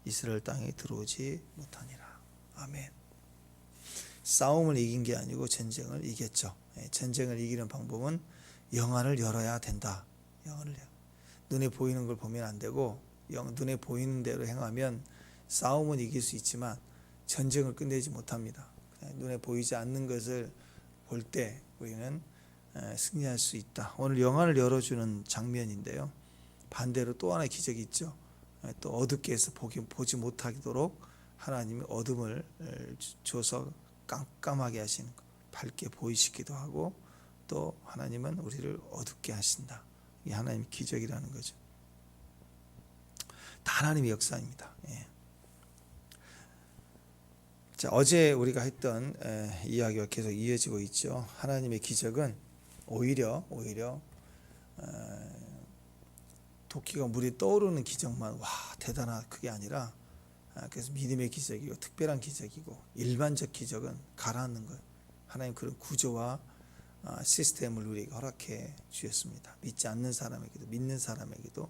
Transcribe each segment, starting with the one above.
이스라엘 땅에 들어오지 못하니라. 아멘. 싸움을 이긴 게 아니고 전쟁을 이겼죠. 전쟁을 이기는 방법은 영안을 열어야 된다. 영안을 열어. 눈에 보이는 걸 보면 안 되고 눈에 보이는 대로 행하면 싸움은 이길 수 있지만 전쟁을 끝내지 못합니다. 눈에 보이지 않는 것을 볼 때 우리는 승리할 수 있다. 오늘 영안을 열어주는 장면인데요. 반대로 또 하나의 기적이 있죠. 또 어둡게 해서 보지 못하도록 하나님이 어둠을 줘서 깜깜하게 하시는 것, 밝게 보이시기도 하고 또 하나님은 우리를 어둡게 하신다. 이게 하나님의 기적이라는 거죠. 다 하나님의 역사입니다. 자, 어제 우리가 했던 이야기가 계속 이어지고 있죠. 하나님의 기적은 오히려 도끼가 물에 떠오르는 기적만 와 대단한 그게 아니라 그래서 믿음의 기적이고 특별한 기적이고 일반적 기적은 가라앉는 거예요. 하나님 그런 구조와 시스템을 우리에게 허락해 주셨습니다. 믿지 않는 사람에게도 믿는 사람에게도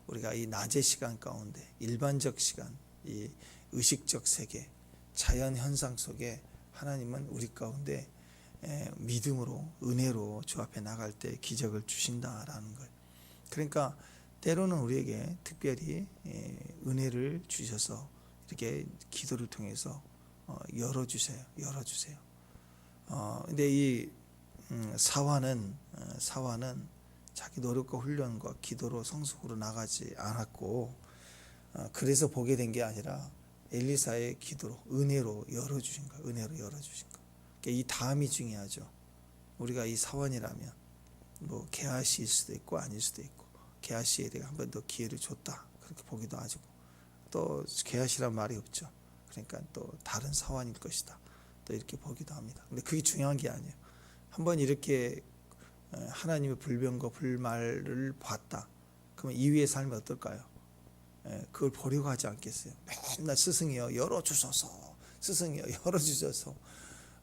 우리가 이 낮의 시간 가운데 일반적 시간, 이 의식적 세계, 자연 현상 속에 하나님은 우리 가운데 믿음으로 은혜로 주 앞에 나갈 때 기적을 주신다라는 거예요. 그러니까 때로는 우리에게 특별히 은혜를 주셔서 이렇게 기도를 통해서 열어주세요. 근데 이 사화는 자기 노력과 훈련과 기도로 성숙으로 나가지 않았고 그래서 보게 된 게 아니라 엘리사의 기도로 은혜로 열어주신 거예요. 그러니까 이 다음이 중요하죠. 우리가 이 사원이라면 뭐 게하시일 수도 있고 아닐 수도 있고 게하시에 내가 한 번 더 기회를 줬다 그렇게 보기도 하고 또 게하시란 말이 없죠. 그러니까 또 다른 사원일 것이다 또 이렇게 보기도 합니다. 근데 그게 중요한 게 아니에요. 한번 이렇게 하나님의 불변과 불말을 봤다. 그러면 이후의 삶이 어떨까요? 그걸 보려고 하지 않겠어요? 맨날 스승이여 열어주소서, 스승이여 열어주소서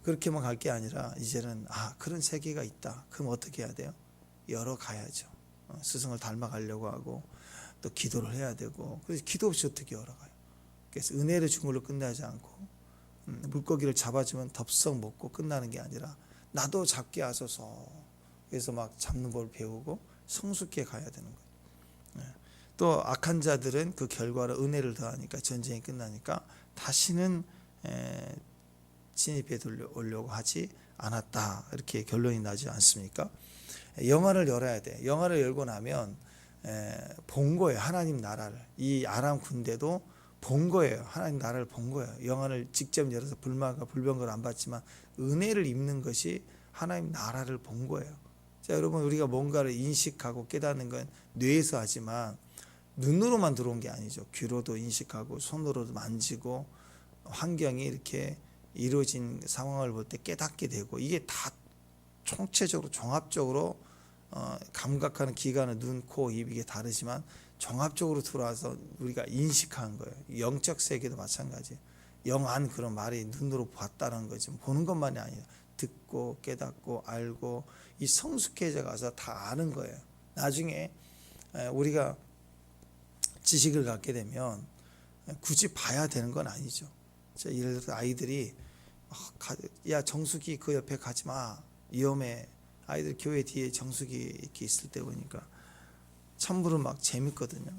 그렇게만 갈 게 아니라 이제는 그런 세계가 있다. 그럼 어떻게 해야 돼요? 열어가야죠. 스승을 닮아가려고 하고 또 기도를 해야 되고 그래서 기도 없이 어떻게 열어가요? 그래서 은혜를 준 걸로 끝나지 않고 물고기를 잡아주면 덥석 먹고 끝나는 게 아니라 나도 잡게 하소서. 그래서 막 잡는 걸 배우고 성숙해 가야 되는 거예요. 또 악한 자들은 그 결과로 은혜를 더하니까 전쟁이 끝나니까 다시는 진입해 오려고 하지 않았다. 이렇게 결론이 나지 않습니까? 영안을 열어야 돼. 영안을 열고 나면 본 거예요. 하나님 나라를. 이 아람 군대도 본 거예요. 하나님 나라를 본 거예요. 영안을 직접 열어서 불말과 불병거를 안 받지만 은혜를 입는 것이 하나님 나라를 본 거예요. 자, 여러분 우리가 뭔가를 인식하고 깨닫는 건 뇌에서 하지만 눈으로만 들어온 게 아니죠. 귀로도 인식하고 손으로도 만지고 환경이 이렇게 이루어진 상황을 볼 때 깨닫게 되고 이게 다 총체적으로 종합적으로 감각하는 기관은 눈, 코, 입 이게 다르지만 종합적으로 들어와서 우리가 인식하는 거예요. 영적 세계도 마찬가지예요. 영안 그런 말이 눈으로 봤다는 거지 보는 것만이 아니에요. 듣고 깨닫고 알고 이 성숙해져 가서 다 아는 거예요. 나중에 우리가 지식을 갖게 되면 굳이 봐야 되는 건 아니죠. 예를 들어서 아이들이 야 정수기 그 옆에 가지 마 위험해. 아이들 교회 뒤에 정수기 이렇게 있을 때 보니까 찬물은 막 재밌거든요.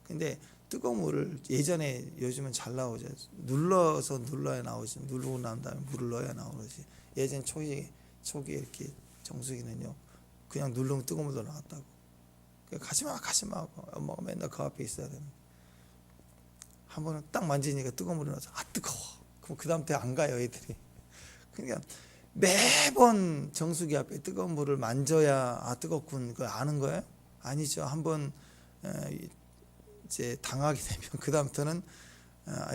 근데 뜨거운 물을 예전에 요즘은 잘 나오죠. 눌러야 나오지. 누르고 난 다음에 물을 넣어야 나오지. 예전 초기에 이렇게 정수기는요 그냥 누르면 뜨거운 물도 나왔다고. 가지마 하고 엄마가 맨날 그 앞에 있어야 되는. 한 번은 딱 만지니까 뜨거운 물이 나서 뜨거워. 그럼 그 다음 때 안 가요 애들이. 그러니까 매번 정수기 앞에 뜨거운 물을 만져야 뜨겁군 그걸 아는 거예요? 아니죠. 한번 이제 당하게 되면 그 다음부터는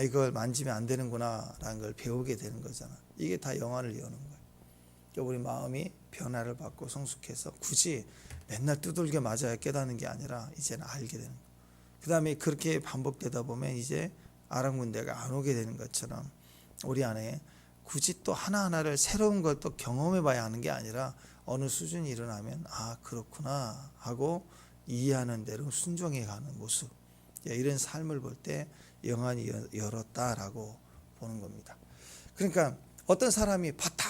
이걸 만지면 안 되는구나라는 걸 배우게 되는 거잖아. 이게 다 영안을 여는 거예요. 그러니까 우리 마음이 변화를 받고 성숙해서 굳이 맨날 두들겨 맞아야 깨닫는 게 아니라 이제는 알게 되는 거예요. 그 다음에 그렇게 반복되다 보면 이제 아람 군대가 안 오게 되는 것처럼 우리 안에 굳이 또 하나하나를 새로운 걸 또 경험해 봐야 하는 게 아니라 어느 수준이 일어나면 그렇구나 하고 이해하는 대로 순종해 가는 모습. 이런 삶을 볼 때 영안이 열었다라고 보는 겁니다. 그러니까 어떤 사람이 봤다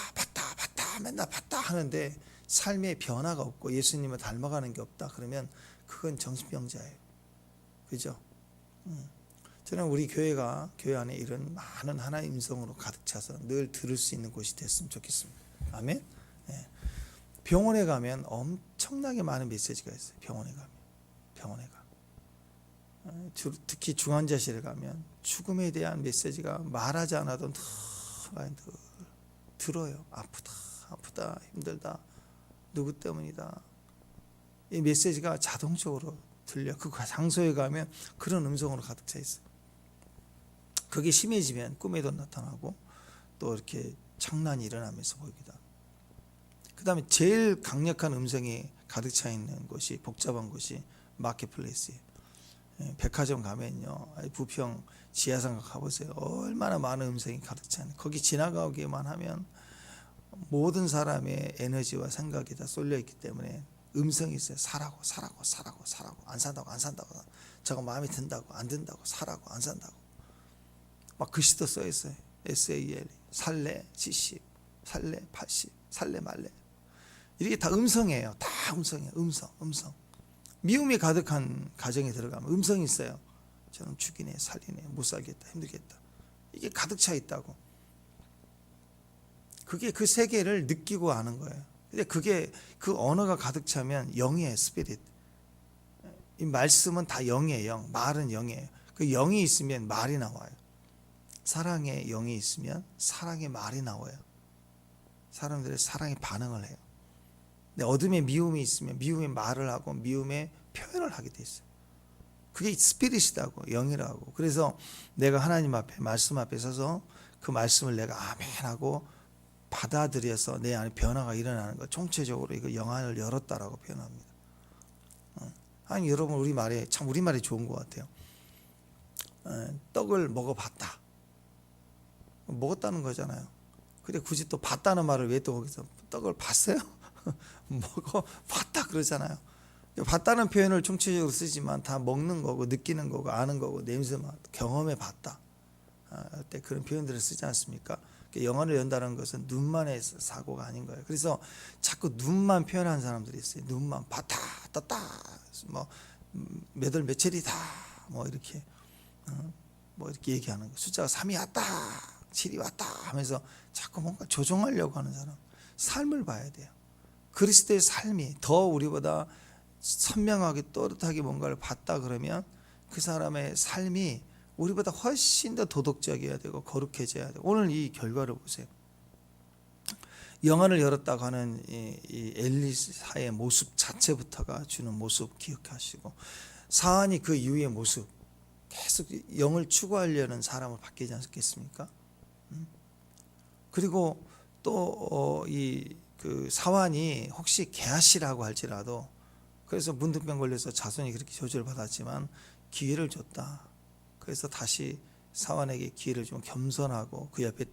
맨날 봤다 하는데 삶의 변화가 없고 예수님을 닮아가는 게 없다 그러면 그건 정신병자예요. 그죠? 저는 우리 교회가 교회 안에 이런 많은 하나님 음성으로 가득 차서 늘 들을 수 있는 곳이 됐으면 좋겠습니다. 아멘. 예. 병원에 가면 엄청나게 많은 메시지가 있어요. 병원에 가. 특히 중환자실에 가면 죽음에 대한 메시지가 말하지 않아도 늘 들어요. 아프다, 힘들다, 누구 때문이다. 이 메시지가 자동적으로 들려. 그 장소에 가면 그런 음성으로 가득 차 있어요. 그게 심해지면 꿈에도 나타나고 또 이렇게 장난이 일어나면서 보이기도 하고. 그 다음에 제일 강력한 음성이 가득 차 있는 곳이 복잡한 곳이 마켓플레이스예요. 백화점 가면요, 부평 지하상가 가보세요. 얼마나 많은 음성이 가득 차는. 거기 지나가기만 하면 모든 사람의 에너지와 생각이 다 쏠려 있기 때문에 음성이 있어요. 사라고. 안 산다고. 저거 마음에 든다고, 안 든다고, 사라고, 안 산다고. 막 글씨도 써 있어요. SAL, 살래 70, 살래 80, 살래 말래. 이게 다 음성이에요. 다 음성이에요. 음성. 미움이 가득한 가정에 들어가면 음성이 있어요. 저는 죽이네, 살리네, 못 살겠다, 힘들겠다. 이게 가득 차 있다고. 그게 그 세계를 느끼고 아는 거예요. 근데 그게 그 언어가 가득 차면 영이에요. 스피릿. 이 말씀은 다 영이에요. 영. 말은 영이에요. 그 영이 있으면 말이 나와요. 사랑의 영이 있으면 사랑의 말이 나와요. 사람들의 사랑에 반응을 해요. 근데 어둠에 미움이 있으면 미움의 말을 하고 미움의 표현을 하게 돼 있어요. 그게 스피릿이라고, 영이라고. 그래서 내가 하나님 앞에, 말씀 앞에 서서 그 말씀을 내가 아멘하고 받아들여서 내 안에 변화가 일어나는 것, 총체적으로 이거 영안을 열었다라고 표현합니다. 아니 여러분, 우리말이 참 우리말이 좋은 것 같아요. 떡을 먹어봤다. 먹었다는 거잖아요. 근데 굳이 또 봤다는 말을 왜 또 거기서 떡을 봤어요? 먹어봤다 그러잖아요. 봤다는 표현을 총체적으로 쓰지만 다 먹는 거고 느끼는 거고 아는 거고 냄새 맡 경험해 봤다. 때 그런 표현들을 쓰지 않습니까? 영안을 연다는 것은 눈만의 사고가 아닌 거예요. 그래서 자꾸 눈만 표현하는 사람들이 있어요. 눈만 봤다, 떴다, 뭐 몇 월 며칠이다, 뭐 이렇게 얘기하는 거. 숫자가 3이 왔다, 7이 왔다 하면서 자꾸 뭔가 조종하려고 하는 사람. 삶을 봐야 돼요. 그리스도의 삶이 더 우리보다 선명하게 또렷하게 뭔가를 봤다 그러면 그 사람의 삶이 우리보다 훨씬 더 도덕적이어야 되고 거룩해져야 되고. 오늘 이 결과를 보세요. 영안을 열었다고 하는 이 엘리사의 모습 자체부터가 주는 모습 기억하시고, 사안이 그 이후의 모습, 계속 영을 추구하려는 사람을 바뀌지 않겠습니까? 그리고 또 그 사환이 혹시 게하시라고 할지라도, 그래서 문둥병 걸려서 자손이 그렇게 저주를 받았지만 기회를 줬다. 그래서 다시 사환에게 기회를 좀 겸손하고 그 옆에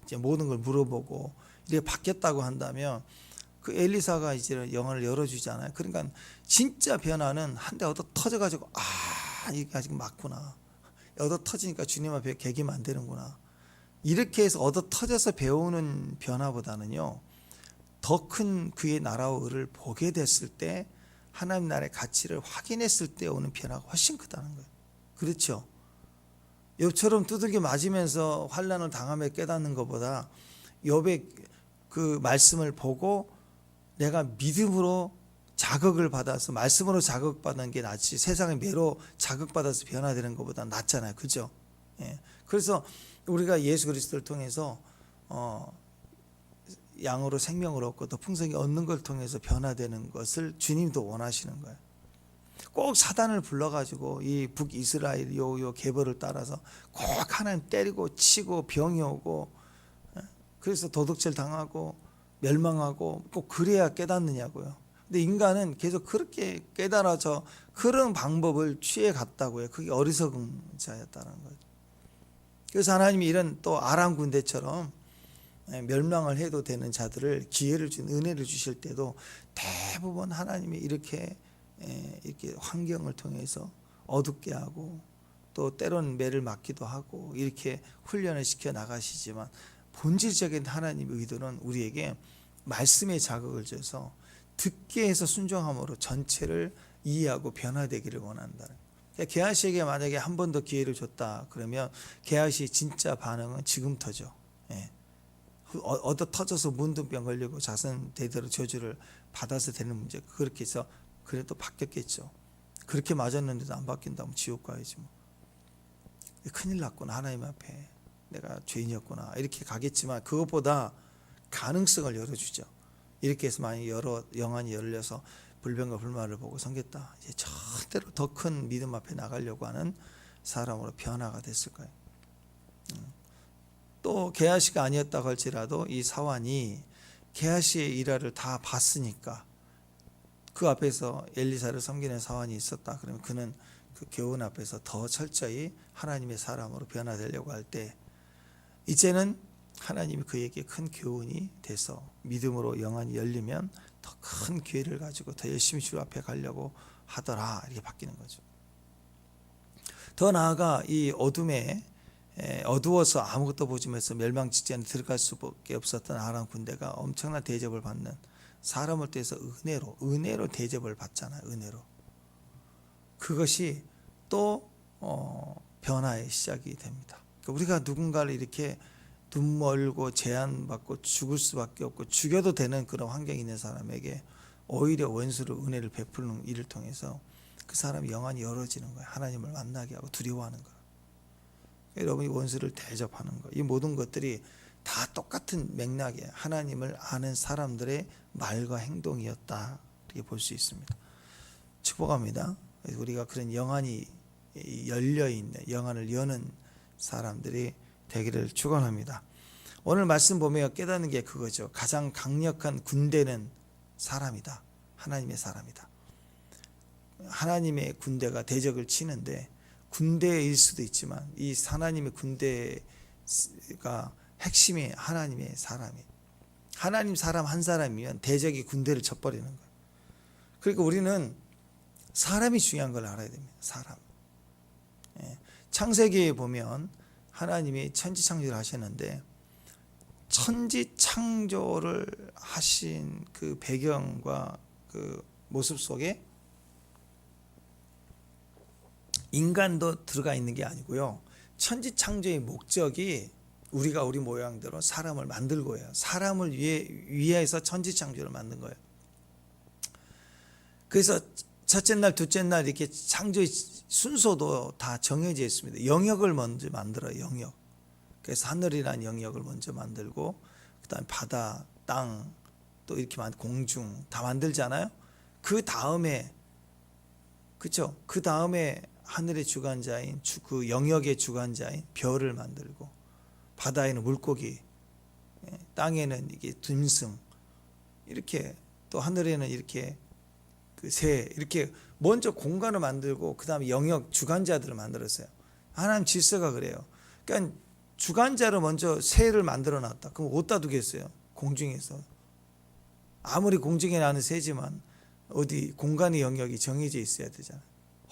이제 모든 걸 물어보고 이렇게 바뀌었다고 한다면 그 엘리사가 이제 영안을 열어주잖아요. 그러니까 진짜 변화는 한 대 얻어 터져가지고 이게 아직 맞구나. 얻어 터지니까 주님 앞에 개기면 안 되는구나. 이렇게 해서 얻어 터져서 배우는 변화보다는요, 더 큰 그의 나라와 의를 보게 됐을 때, 하나님 나라의 가치를 확인했을 때 오는 변화가 훨씬 크다는 거예요. 그렇죠? 욥처럼 두들겨 맞으면서 환난을 당함에 깨닫는 것보다 욥의 그 말씀을 보고 내가 믿음으로 자극을 받아서 말씀으로 자극받는 게 낫지, 세상의 매로 자극받아서 변화되는 것보다 낫잖아요. 그죠? 예. 그래서 우리가 예수 그리스도를 통해서 양으로 생명을 얻고 더 풍성히 얻는 걸 통해서 변화되는 것을 주님도 원하시는 거예요. 꼭 사단을 불러가지고 이 북이스라엘 요 계보를 따라서 꼭 하나님 때리고 치고 병이 오고, 그래서 도둑질 당하고 멸망하고 꼭 그래야 깨닫느냐고요. 근데 인간은 계속 그렇게 깨달아서 그런 방법을 취해 갔다고요. 그게 어리석은 자였다는 거죠. 그래서 하나님이 이런 또 아람 군대처럼 멸망을 해도 되는 자들을 기회를 준, 은혜를 주실 때도 대부분 하나님이 이렇게 환경을 통해서 어둡게 하고 또 때론 매를 맞기도 하고 이렇게 훈련을 시켜 나가시지만 본질적인 하나님의 의도는 우리에게 말씀의 자극을 줘서 듣게 해서 순종함으로 전체를 이해하고 변화되기를 원한다는 거예요. 게하시에게 만약에 한 번 더 기회를 줬다 그러면 게하시의 진짜 반응은 지금터죠. 예. 얻어 터져서 문둥병 걸리고 자손 대대로 저주를 받아서 되는 문제. 그렇게 해서 그래도 바뀌었겠죠. 그렇게 맞았는데도 안 바뀐다면 지옥 가야지 뭐. 큰일 났구나, 하나님 앞에 내가 죄인이었구나 이렇게 가겠지만 그것보다 가능성을 열어주죠. 이렇게 해서 만약 영안이 열려서 불변과 불만을 보고 섬겼다, 이제 절대로 더 큰 믿음 앞에 나가려고 하는 사람으로 변화가 됐을 거예요. 또 게하시가 아니었다고 할지라도 이 사환이 게하시의 일화를 다 봤으니까 그 앞에서 엘리사를 섬기는 사환이 있었다 그러면 그는 그 교훈 앞에서 더 철저히 하나님의 사람으로 변화되려고 할 때 이제는 하나님이 그에게 큰 교훈이 돼서 믿음으로 영안이 열리면 더 큰 기회를 가지고 더 열심히 주 앞에 가려고 하더라, 이렇게 바뀌는 거죠. 더 나아가 이 어둠에 어두워서 아무것도 보지 못해서 멸망 직전에 들어갈 수밖에 없었던 아람 군대가 엄청난 대접을 받는, 사람을 통해서 은혜로 대접을 받잖아요. 은혜로. 그것이 또 변화의 시작이 됩니다. 그러니까 우리가 누군가를 이렇게 눈 멀고 제한받고 죽을 수밖에 없고 죽여도 되는 그런 환경이 있는 사람에게 오히려 원수로 은혜를 베푸는 일을 통해서 그 사람이 영안이 열어지는 거예요. 하나님을 만나게 하고 두려워하는 거예요. 여러분이 원수를 대접하는 것, 이 모든 것들이 다 똑같은 맥락에 하나님을 아는 사람들의 말과 행동이었다, 이렇게 볼 수 있습니다. 축복합니다. 우리가 그런 영안이 열려있는, 영안을 여는 사람들이 되기를 축원합니다. 오늘 말씀 보면 깨닫는 게 그거죠. 가장 강력한 군대는 사람이다. 하나님의 사람이다. 하나님의 군대가 대적을 치는데 군대일 수도 있지만 이 하나님의 군대가 핵심이 하나님의 사람이, 하나님 사람 한 사람이면 대적이 군대를 쳐버리는 거예요. 그러니까 우리는 사람이 중요한 걸 알아야 됩니다. 사람. 창세기에 보면 하나님이 천지창조를 하셨는데 천지창조를 하신 그 배경과 그 모습 속에 인간도 들어가 있는 게 아니고요. 천지창조의 목적이 우리가 우리 모양대로 사람을 만들고 해요. 사람을 위해서 천지창조를 만든 거예요. 그래서 첫째 날, 둘째 날 이렇게 창조의 순서도 다 정해져 있습니다. 영역을 먼저 만들어요. 영역. 그래서 하늘이라는 영역을 먼저 만들고 그다음에 바다, 땅, 또 이렇게 공중 다 만들잖아요. 그 다음에, 그렇죠? 그 다음에 하늘의 주관자인 그 영역의 주관자인 별을 만들고, 바다에는 물고기, 땅에는 이게 짐승, 이렇게 또 하늘에는 이렇게 그 새, 이렇게 먼저 공간을 만들고 그 다음에 영역 주관자들을 만들었어요. 하나님 질서가 그래요. 그러니까 주관자를 먼저 새를 만들어 놨다. 그럼 어디다 두겠어요? 공중에서. 아무리 공중에 나는 새지만 어디 공간의 영역이 정해져 있어야 되잖아요.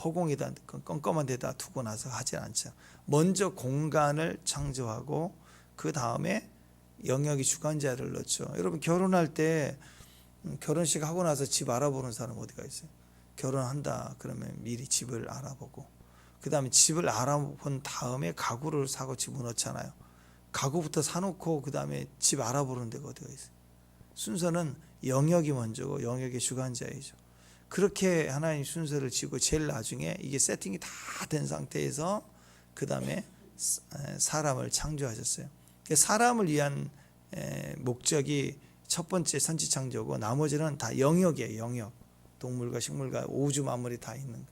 허공에다 껌껌한 데다 두고 나서 하지 않죠. 먼저 공간을 창조하고 그 다음에 영역의 주관자를 넣죠. 여러분 결혼할 때 결혼식 하고 나서 집 알아보는 사람 어디가 있어요? 결혼한다 그러면 미리 집을 알아보고 그 다음에 집을 알아본 다음에 가구를 사고 집을 넣잖아요. 가구부터 사놓고 그 다음에 집 알아보는 데가 어디가 있어요? 순서는 영역이 먼저고 영역의 주관자이죠. 그렇게 하나님 순서를 지고 제일 나중에 이게 세팅이 다 된 상태에서 그 다음에 사람을 창조하셨어요. 사람을 위한 목적이 첫 번째 선지창조고 나머지는 다 영역이에요. 영역. 동물과 식물과 우주 만물이 다 있는 거예요.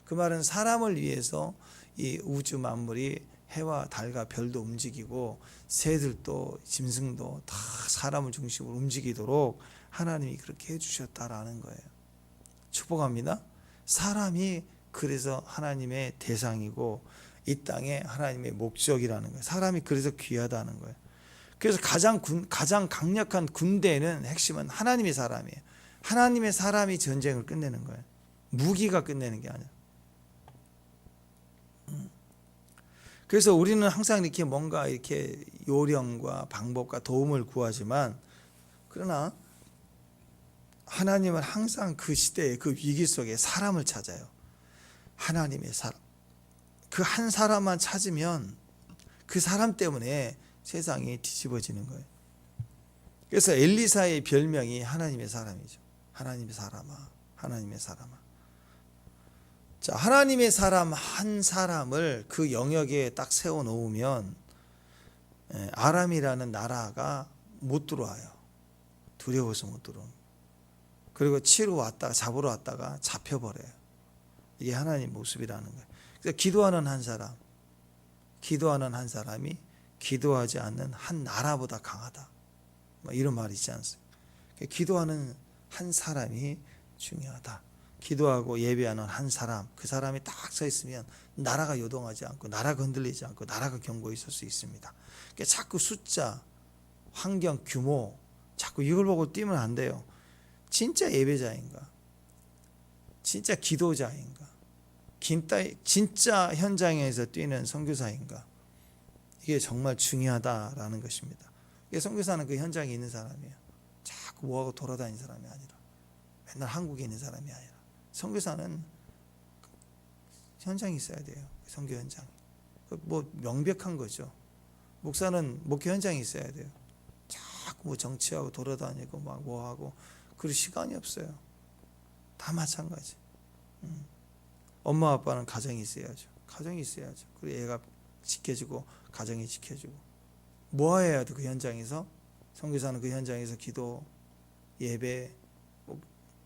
그 말은 사람을 위해서 이 우주 만물이 해와 달과 별도 움직이고 새들도 짐승도 다 사람을 중심으로 움직이도록 하나님이 그렇게 해주셨다라는 거예요. 축복합니다. 사람이 그래서 하나님의 대상이고 이 땅에 하나님의 목적이라는 거예요. 사람이 그래서 귀하다는 거예요. 그래서 가장 강력한 군대는 핵심은 하나님의 사람이에요. 하나님의 사람이 전쟁을 끝내는 거예요. 무기가 끝내는 게 아니라. 그래서 우리는 항상 이렇게 뭔가 이렇게 요령과 방법과 도움을 구하지만, 그러나 하나님은 항상 그 시대의 그 위기 속에 사람을 찾아요. 하나님의 사람. 그 한 사람만 찾으면 그 사람 때문에 세상이 뒤집어지는 거예요. 그래서 엘리사의 별명이 하나님의 사람이죠. 하나님의 사람아, 하나님의 사람아. 자, 하나님의 사람 한 사람을 그 영역에 딱 세워 놓으면 아람이라는 나라가 못 들어와요. 두려워서 못 들어옵니다. 그리고 치러 왔다가 잡으러 왔다가 잡혀버려요. 이게 하나님 모습이라는 거예요. 그래서 기도하는 한 사람이 기도하지 않는 한 나라보다 강하다, 이런 말이 있지 않습니까? 기도하는 한 사람이 중요하다. 기도하고 예배하는 한 사람, 그 사람이 딱 서 있으면 나라가 요동하지 않고, 나라가 흔들리지 않고, 나라가 견고히 설 수 있습니다. 그러니까 자꾸 숫자, 환경, 규모, 자꾸 이걸 보고 뛰면 안 돼요. 진짜 예배자인가? 진짜 기도자인가? 진짜 현장에서 뛰는 선교사인가? 이게 정말 중요하다라는 것입니다. 선교사는 그 현장에 있는 사람이에요. 자꾸 뭐하고 돌아다니는 사람이 아니라, 맨날 한국에 있는 사람이 아니라, 선교사는 현장에 있어야 돼요. 선교 현장. 뭐 명백한 거죠. 목사는 목회 현장에 있어야 돼요. 자꾸 뭐 정치하고 돌아다니고 막 뭐하고 그럴 시간이 없어요. 다 마찬가지. 엄마 아빠는 가정이 있어야죠. 가정이 있어야죠. 그리고 애가 지켜주고 가정이 지켜주고, 뭐 해야 돼? 그 현장에서 선교사는 그 현장에서 기도, 예배,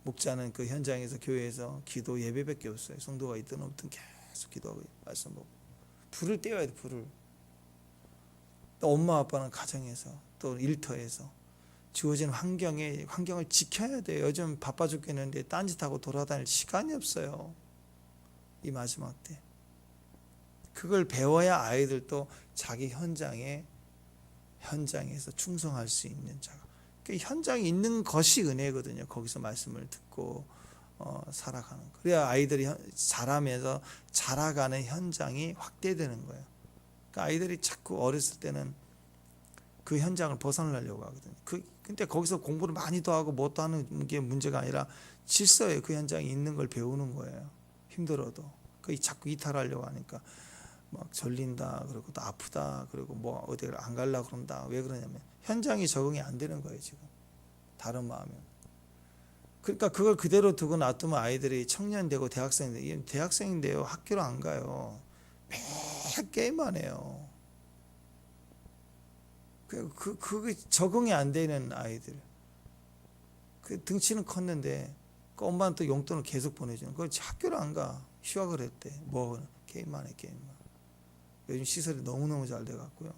목자는 그 현장에서 교회에서 기도, 예배밖에 없어요. 성도가 있든 없든 계속 기도하고 말씀 보고, 불을 떼어야 돼. 불을. 또 엄마 아빠는 가정에서, 또 일터에서 주어진 환경을 지켜야 돼요. 요즘 바빠 죽겠는데 딴짓하고 돌아다닐 시간이 없어요. 이 마지막 때 그걸 배워야 아이들도 자기 현장에서 충성할 수 있는 자가, 그러니까 현장에 있는 것이 은혜거든요. 거기서 말씀을 듣고 살아가는 거. 그래야 아이들이 자라면서 자라가는 현장이 확대되는 거예요. 그러니까 아이들이 자꾸 어렸을 때는 그 현장을 벗어나려고 하거든요. 근데 거기서 공부를 많이 더 하고 뭐 또 하는 게 문제가 아니라 질서에 그 현장에 있는 걸 배우는 거예요. 힘들어도. 그 자꾸 이탈하려고 하니까 막 졸린다, 그리고 또 아프다, 그리고 뭐 어디를 안 가려고 그런다. 왜 그러냐면 현장이 적응이 안 되는 거예요, 지금. 다른 마음에. 그러니까 그걸 그대로 두고 놔두면 아이들이 청년 되고 대학생인데요. 학교를 안 가요. 매일 게임만 해요. 그게 적응이 안 되는 아이들. 그 등치는 컸는데 그 엄마는 또 용돈을 계속 보내주는. 그 학교를 안 가. 휴학을 했대. 뭐 게임만 해, 게임만. 요즘 시설이 너무너무 잘 돼갖고요.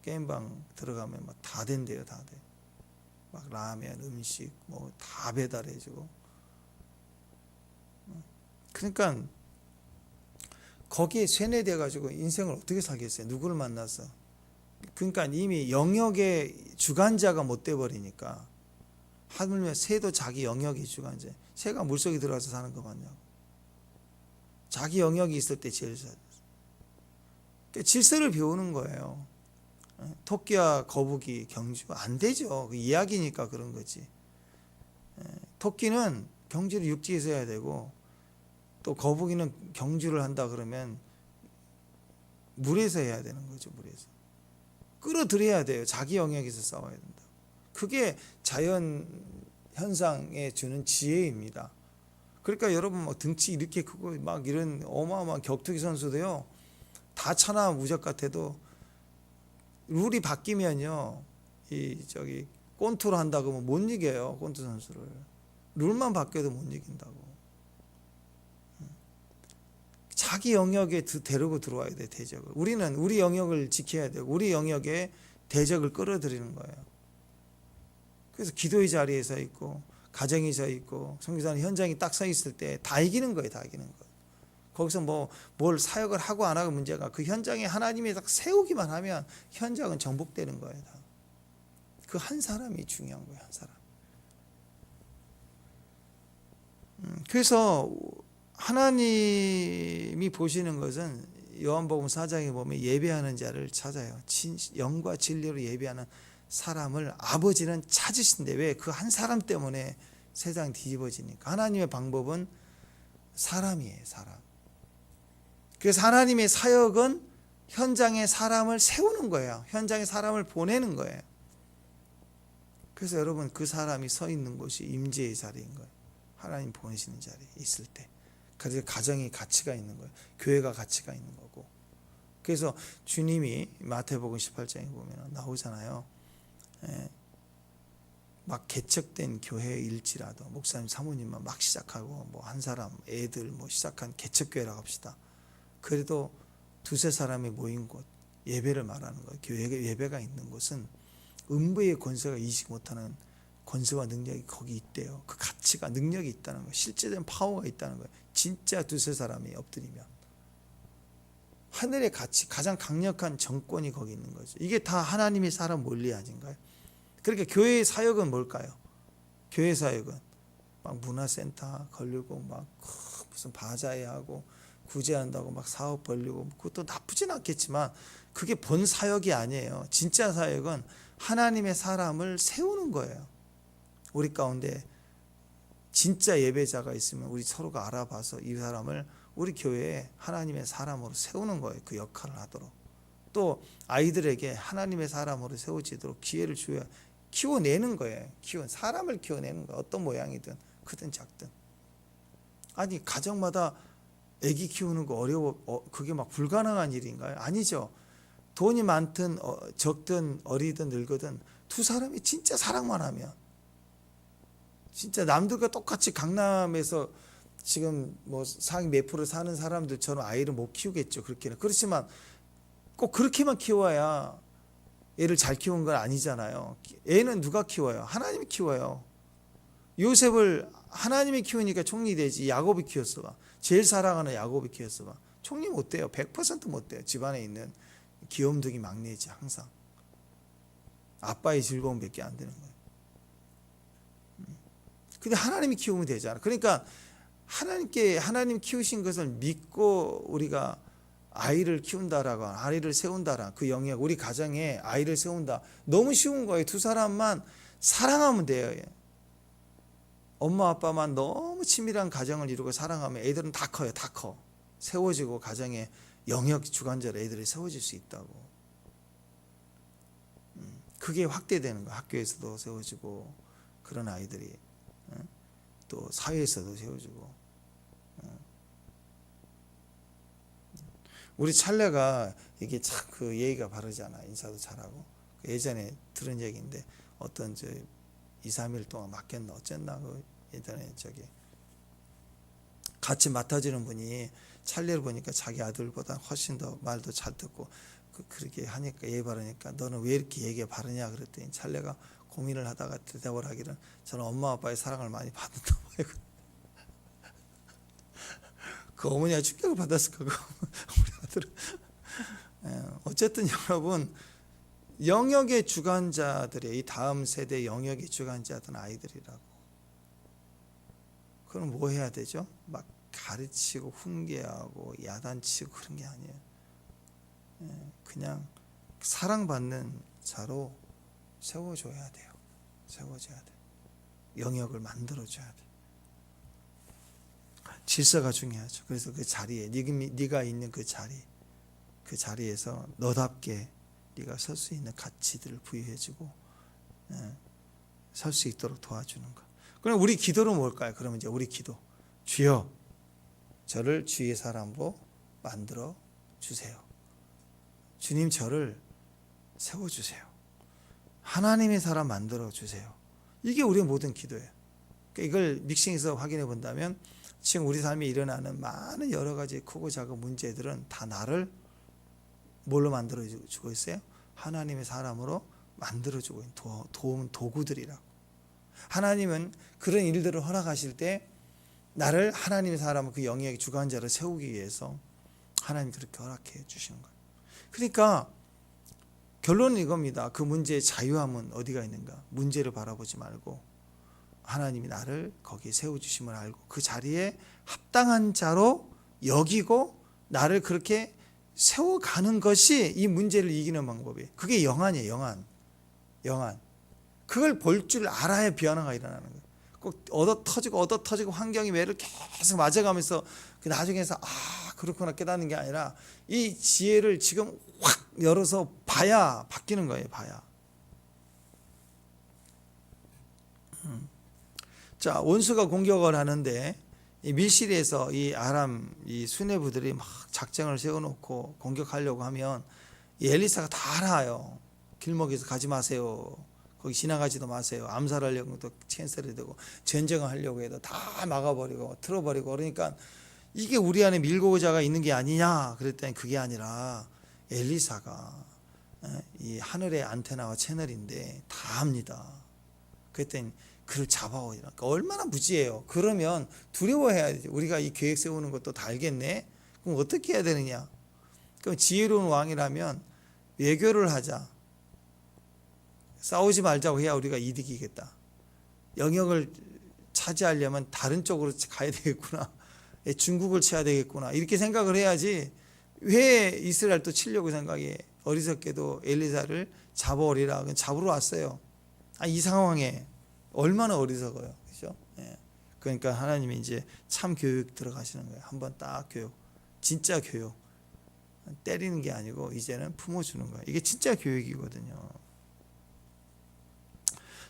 게임방 들어가면 막 다 된대요, 다 돼. 막 라면, 음식 뭐 다 배달해주고. 그러니까 거기에 세뇌돼가지고 인생을 어떻게 살겠어요? 누구를 만나서? 그러니까 이미 영역의 주관자가 못 돼버리니까. 하물며 새도 자기 영역이 주관자. 새가 물속에 들어가서 사는 거 맞냐고. 자기 영역이 있을 때 제일 잘. 그러니까 질서를 배우는 거예요. 토끼와 거북이 경주 안 되죠. 그 이야기니까 그런 거지. 토끼는 경주를 육지에서 해야 되고, 또 거북이는 경주를 한다 그러면 물에서 해야 되는 거죠. 물에서 끌어들여야 돼요. 자기 영역에서 싸워야 된다. 그게 자연 현상에 주는 지혜입니다. 그러니까 여러분 막 등치 이렇게 크고 막 이런 어마어마한 격투기 선수도요, 다 천하 무적 같아도 룰이 바뀌면요, 꼰투로 한다 그러면 못 이겨요. 꼰투 선수를. 룰만 바뀌어도 못 이긴다고. 자기 영역에 데리고 들어와야 돼, 대적을. 우리는 우리 영역을 지켜야 되고, 우리 영역에 대적을 끌어들이는 거예요. 그래서 기도의 자리에 서 있고, 가정에 서 있고, 선교사는 현장이 딱 서 있을 때 다 이기는 거예요, 다 이기는 거예요. 거기서 뭘 사역을 하고 안 하고 문제가, 그 현장에 하나님이 딱 세우기만 하면 현장은 정복되는 거예요, 다. 그 한 사람이 중요한 거예요, 한 사람. 그래서 하나님이 보시는 것은 요한복음 4장에 보면 예배하는 자를 찾아요. 영과 진리로 예배하는 사람을 아버지는 찾으신데 왜? 그 한 사람 때문에 세상 뒤집어지니까. 하나님의 방법은 사람이에요. 사람. 그래서 하나님의 사역은 현장에 사람을 세우는 거예요. 현장에 사람을 보내는 거예요. 그래서 여러분 그 사람이 서 있는 곳이 임재의 자리인 거예요. 하나님 보내시는 자리에 있을 때. 그래서 가정이 가치가 있는 거예요. 교회가 가치가 있는 거고. 그래서 주님이 마태복음 18장에 보면 나오잖아요. 막 개척된 교회일지라도 목사님 사모님만 막 시작하고 뭐 한 사람 애들 뭐 시작한 개척교회라고 합시다. 그래도 두세 사람이 모인 곳 예배를 말하는 거예요. 교회 예배가 있는 곳은 음부의 권세가 이기지 못하는 권세와 능력이 거기 있대요. 그 가치가 능력이 있다는 거예요. 실제된 파워가 있다는 거예요. 진짜 두세 사람이 엎드리면 하늘의 가치, 가장 강력한 정권이 거기 있는 거죠. 이게 다 하나님의 사람 원리 아닌가요? 그러니까 교회의 사역은 뭘까요? 교회 사역은 막 문화센터 걸리고 막 무슨 바자회 하고 구제한다고 막 사업 벌리고 그것도 나쁘진 않겠지만 그게 본 사역이 아니에요. 진짜 사역은 하나님의 사람을 세우는 거예요. 우리 가운데 진짜 예배자가 있으면 우리 서로가 알아봐서 이 사람을 우리 교회에 하나님의 사람으로 세우는 거예요. 그 역할을 하도록. 또 아이들에게 하나님의 사람으로 세워지도록 기회를 줘야 키워내는 거예요. 사람을 키워내는 거예요. 어떤 모양이든 크든 작든. 아니 가정마다 아기 키우는 거 어려워 그게 막 불가능한 일인가요? 아니죠. 돈이 많든 적든 어리든 늙거든 두 사람이 진짜 사랑만 하면 진짜 남들과 똑같이 강남에서 지금 뭐 상위 몇 프로 사는 사람들처럼 아이를 못 키우겠죠. 그렇게는. 그렇지만 꼭 그렇게만 키워야 애를 잘 키운 건 아니잖아요. 애는 누가 키워요? 하나님이 키워요. 요셉을 하나님이 키우니까 총리 되지. 야곱이 키웠어 봐. 제일 사랑하는 야곱이 키웠어 봐. 총리 못 돼요. 100% 못 돼요. 집안에 있는 귀염둥이 막내지 항상. 아빠의 즐거움밖에 안 되는 거예요. 근데 하나님이 키우면 되잖아. 그러니까 하나님 키우신 것을 믿고 우리가 아이를 키운다라고 아이를 세운다라 그 영역 우리 가정에 아이를 세운다 너무 쉬운 거예요. 두 사람만 사랑하면 돼요. 엄마 아빠만 너무 친밀한 가정을 이루고 사랑하면 애들은 다 커요. 다 커. 세워지고 가정에 영역 주관자로 애들이 세워질 수 있다고. 그게 확대되는 거야. 학교에서도 세워지고 그런 아이들이 또 사회에서도 세워지고. 우리 찰레가 이게 참 그 예의가 바르잖아. 인사도 잘하고. 예전에 들은 얘기인데 어떤 2, 3일 동안 맡겼나 어쨌나 그 예전에 같이 맡아주는 분이 찰레를 보니까 자기 아들보다 훨씬 더 말도 잘 듣고 그렇게 하니까 예의 바르니까 너는 왜 이렇게 얘기가 바르냐 그랬더니 찰레가 고민을 하다가 대답을 하기를 저는 엄마 아빠의 사랑을 많이 받는다고 해요. 그 어머니가 충격을 받았을 거고 우리 아들은 어쨌든 여러분 영역의 주관자들의 이 다음 세대 영역의 주관자들은 아이들이라고. 그럼 뭐 해야 되죠? 막 가르치고 훈계하고 야단치고 그런 게 아니에요. 그냥 사랑받는 자로 세워줘야 돼요. 세워줘야 돼. 영역을 만들어줘야 돼. 질서가 중요하죠. 그래서 그 자리에 네가 있는 그 자리에서 너답게 네가 설 수 있는 가치들을 부여해주고 설 수 있도록 도와주는 것. 그럼 우리 기도는 뭘까요? 그러면 이제 우리 기도. 주여 저를 주의 사람으로 만들어 주세요. 주님 저를 세워주세요. 하나님의 사람 만들어 주세요. 이게 우리의 모든 기도예요. 그러니까 이걸 믹싱해서 확인해 본다면 지금 우리 삶에 일어나는 많은 여러 가지 크고 작은 문제들은 다 나를 뭘로 만들어주고 있어요? 하나님의 사람으로 만들어주고 있는 도구들이라고. 하나님은 그런 일들을 허락하실 때 나를 하나님의 사람을 그 영역의 주관자로 세우기 위해서 하나님이 그렇게 허락해 주시는 거예요. 그러니까 결론은 이겁니다. 그 문제의 자유함은 어디가 있는가? 문제를 바라보지 말고 하나님이 나를 거기에 세워주심을 알고 그 자리에 합당한 자로 여기고 나를 그렇게 세워가는 것이 이 문제를 이기는 방법이에요. 그게 영안이에요. 영안. 그걸 볼 줄 알아야 변화가 일어나는 거예요. 꼭 얻어 터지고 환경이 매를 계속 맞아가면서 그 나중에서 그렇구나 깨닫는 게 아니라 이 지혜를 지금 확 열어서 봐야 바뀌는 거예요. 봐야. 자, 원수가 공격을 하는데 이 밀실에서 이 아람 이 수뇌부들이 막 작정을 세워놓고 공격하려고 하면 이 엘리사가 다 알아요. 길목에서 가지 마세요. 거기 지나가지도 마세요. 암살하려고 또 캔슬이 되고 전쟁을 하려고 해도 다 막아버리고 틀어버리고 그러니까 이게 우리 안에 밀고자가 있는 게 아니냐 그랬더니 그게 아니라 엘리사가 이 하늘의 안테나와 채널인데 다 합니다. 그랬더니 그를 잡아오니까 그러니까 얼마나 무지해요. 그러면 두려워해야지. 우리가 이 계획 세우는 것도 다 알겠네. 그럼 어떻게 해야 되느냐? 그럼 지혜로운 왕이라면 외교를 하자. 싸우지 말자고 해야 우리가 이득이겠다. 영역을 차지하려면 다른 쪽으로 가야 되겠구나. 중국을 쳐야 되겠구나. 이렇게 생각을 해야지 왜 이스라엘 또 치려고 생각해. 어리석게도 엘리사를 잡아오리라. 잡으러 왔어요. 이 상황에 얼마나 어리석어요. 그죠? 예. 그러니까 하나님이 이제 참 교육 들어가시는 거예요. 한번 딱 교육. 진짜 교육. 때리는 게 아니고 이제는 품어주는 거예요. 이게 진짜 교육이거든요.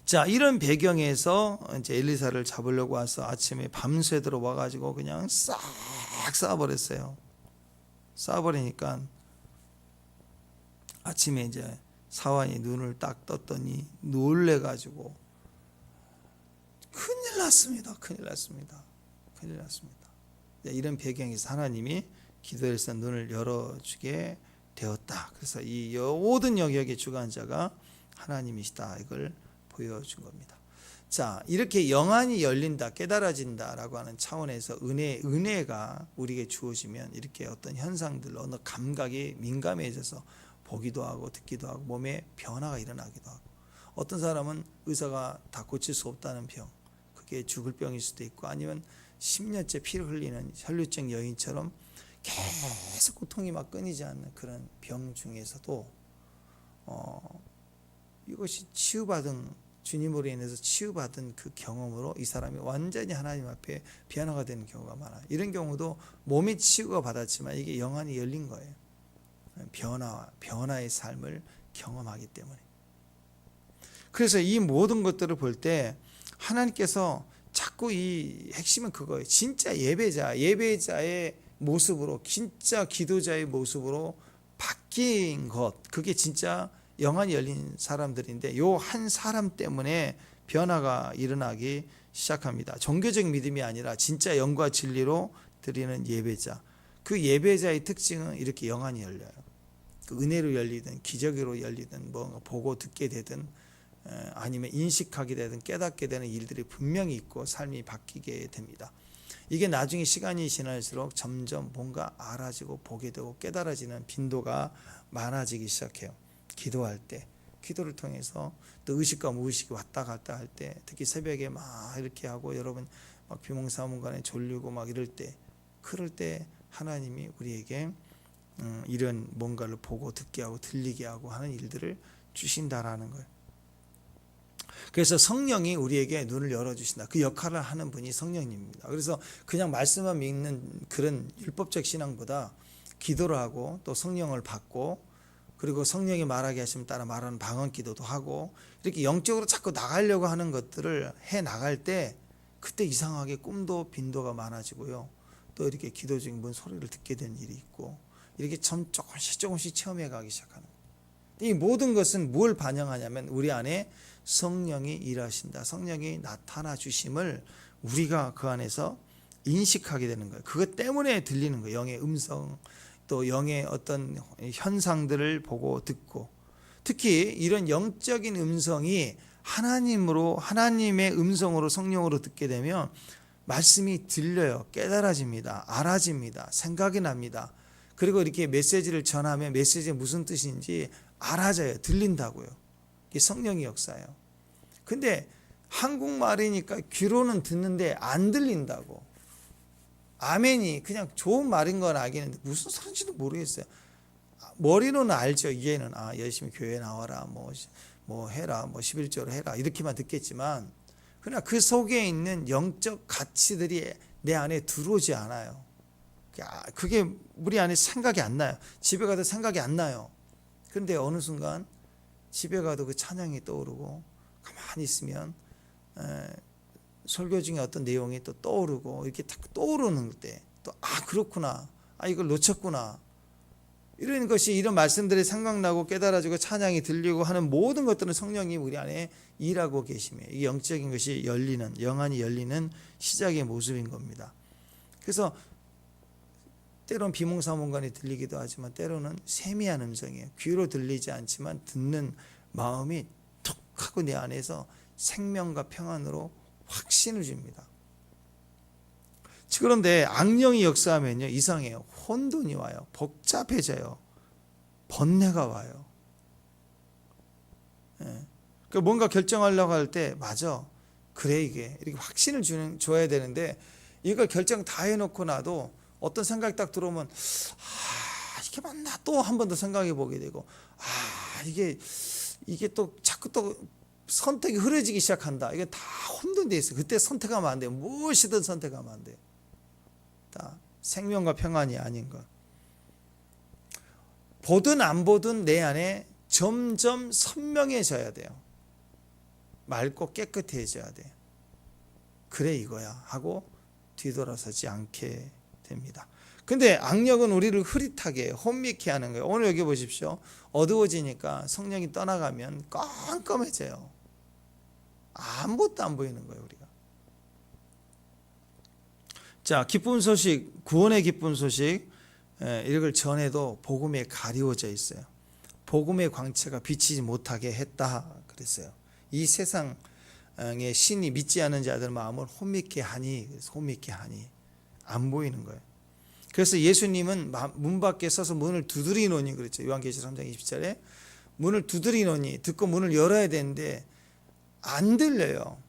자, 이런 배경에서 이제 엘리사를 잡으려고 와서 아침에 밤새도록 와가지고 그냥 싹 쏴버렸어요. 쏴버리니까 아침에 이제 사환이 눈을 딱 떴더니 놀래가지고 큰일 났습니다. 이런 배경에서 하나님이 기도에서 눈을 열어주게 되었다. 그래서 이 모든 영역의 주관자가 하나님이시다. 이걸 보여준 겁니다. 자, 이렇게 영안이 열린다, 깨달아진다라고 하는 차원에서 은혜가 우리에게 주어지면 이렇게 어떤 현상들, 어느 감각이 민감해져서 보기도 하고 듣기도 하고 몸에 변화가 일어나기도 하고 어떤 사람은 의사가 다 고칠 수 없다는 병, 그게 죽을 병일 수도 있고 아니면 10년째 피를 흘리는 혈류증 여인처럼 계속 고통이 막 끊이지 않는 그런 병 중에서도 이것이 주님으로 인해서 치유받은 그 경험으로 이 사람이 완전히 하나님 앞에 변화가 되는 경우가 많아요. 이런 경우도 몸이 치유가 받았지만 이게 영안이 열린 거예요. 변화의 삶을 경험하기 때문에. 그래서 이 모든 것들을 볼 때 하나님께서 자꾸 이 핵심은 그거예요. 진짜 예배자의 모습으로, 진짜 기도자의 모습으로 바뀐 것, 그게 진짜 영안이 열린 사람들인데 요 한 사람 때문에 변화가 일어나기 시작합니다. 종교적 믿음이 아니라 진짜 영과 진리로 드리는 예배자. 그 예배자의 특징은 이렇게 영안이 열려요. 그 은혜로 열리든 기적으로 열리든 뭔가 보고 듣게 되든 아니면 인식하게 되든 깨닫게 되는 일들이 분명히 있고 삶이 바뀌게 됩니다. 이게 나중에 시간이 지날수록 점점 뭔가 알아지고 보게 되고 깨달아지는 빈도가 많아지기 시작해요. 기도할 때, 기도를 통해서 또 의식과 무의식이 왔다 갔다 할 때, 특히 새벽에 막 이렇게 하고 여러분 막 비몽사몽간에 졸리고 막 이럴 때, 그럴 때 하나님이 우리에게 이런 뭔가를 보고 듣게 하고 들리게 하고 하는 일들을 주신다라는 거예요. 그래서 성령이 우리에게 눈을 열어주신다. 그 역할을 하는 분이 성령님입니다. 그래서 그냥 말씀만 믿는 그런 율법적 신앙보다 기도를 하고 또 성령을 받고 그리고 성령이 말하게 하시면 따라 말하는 방언 기도도 하고 이렇게 영적으로 자꾸 나가려고 하는 것들을 해 나갈 때 그때 이상하게 꿈도 빈도가 많아지고요. 또 이렇게 기도 중인 분 소리를 듣게 되는 일이 있고 이렇게 조금씩 체험해 가기 시작하는 거예요. 이 모든 것은 뭘 반영하냐면 우리 안에 성령이 일하신다. 성령이 나타나 주심을 우리가 그 안에서 인식하게 되는 거예요. 그것 때문에 들리는 거예요. 영의 음성, 또 영의 어떤 현상들을 보고 듣고 특히 이런 영적인 음성이 하나님의 음성으로 성령으로 듣게 되면 말씀이 들려요. 깨달아집니다. 알아집니다. 생각이 납니다. 그리고 이렇게 메시지를 전하면 메시지가 무슨 뜻인지 알아져요. 들린다고요. 이게 성령의 역사예요. 근데 한국말이니까 귀로는 듣는데 안 들린다고. 아멘이 그냥 좋은 말인 건 알겠는데 무슨 소리인지도 모르겠어요. 머리로는 알죠. 이해는 열심히 교회 나와라, 뭐 해라, 뭐 11조를 해라 이렇게만 듣겠지만 그러나 그 속에 있는 영적 가치들이 내 안에 들어오지 않아요. 그게 우리 안에 생각이 안 나요. 집에 가도 생각이 안 나요. 그런데 어느 순간 집에 가도 그 찬양이 떠오르고 가만히 있으면 설교 중에 어떤 내용이 또 떠오르고 이렇게 딱 떠오르는 때 또 그렇구나, 이걸 놓쳤구나, 이런 것이, 이런 말씀들이 생각나고 깨달아지고 찬양이 들리고 하는 모든 것들은 성령이 우리 안에 일하고 계심이에요. 이 영적인 것이 열리는, 영안이 열리는 시작의 모습인 겁니다. 그래서 때로는 비몽사몽간에 들리기도 하지만 때로는 세미한 음성이에요. 귀로 들리지 않지만 듣는 마음이 톡 하고 내 안에서 생명과 평안으로 확신을 줍니다. 그런데 악령이 역사하면요, 이상해요. 혼돈이 와요. 복잡해져요. 번뇌가 와요. 뭔가 결정하려고 할 때 맞아, 그래, 이게 이렇게 확신을 줘야 되는데 이걸 결정 다 해놓고 나도 어떤 생각이 딱 들어오면 이게 맞나, 또 한 번 더 생각해 보게 되고 이게 또 자꾸 또 선택이 흐려지기 시작한다. 이게 다 혼돈돼 있어요. 그때 선택하면 안 돼요. 무엇이든 선택하면 안 돼요. 다 생명과 평안이 아닌 것. 보든 안 보든 내 안에 점점 선명해져야 돼요. 맑고 깨끗해져야 돼요. 그래 이거야 하고 뒤돌아서지 않게 됩니다. 근데 악력은 우리를 흐릿하게 혼미케 하는 거예요. 오늘 여기 보십시오. 어두워지니까 성령이 떠나가면 깜깜해져요. 아무것도 안 보이는 거예요, 우리가. 자, 기쁜 소식, 구원의 기쁜 소식, 이걸 전해도 복음에 가리워져 있어요. 복음의 광채가 비치지 못하게 했다 그랬어요. 이 세상의 신이 믿지 않는 자들 마음을 혼미케 하니, 안 보이는 거예요. 그래서 예수님은 문 밖에 서서 문을 두드리노니 그랬죠. 요한계시록 3장 20절에 문을 두드리노니, 듣고 문을 열어야 되는데 안 들려요.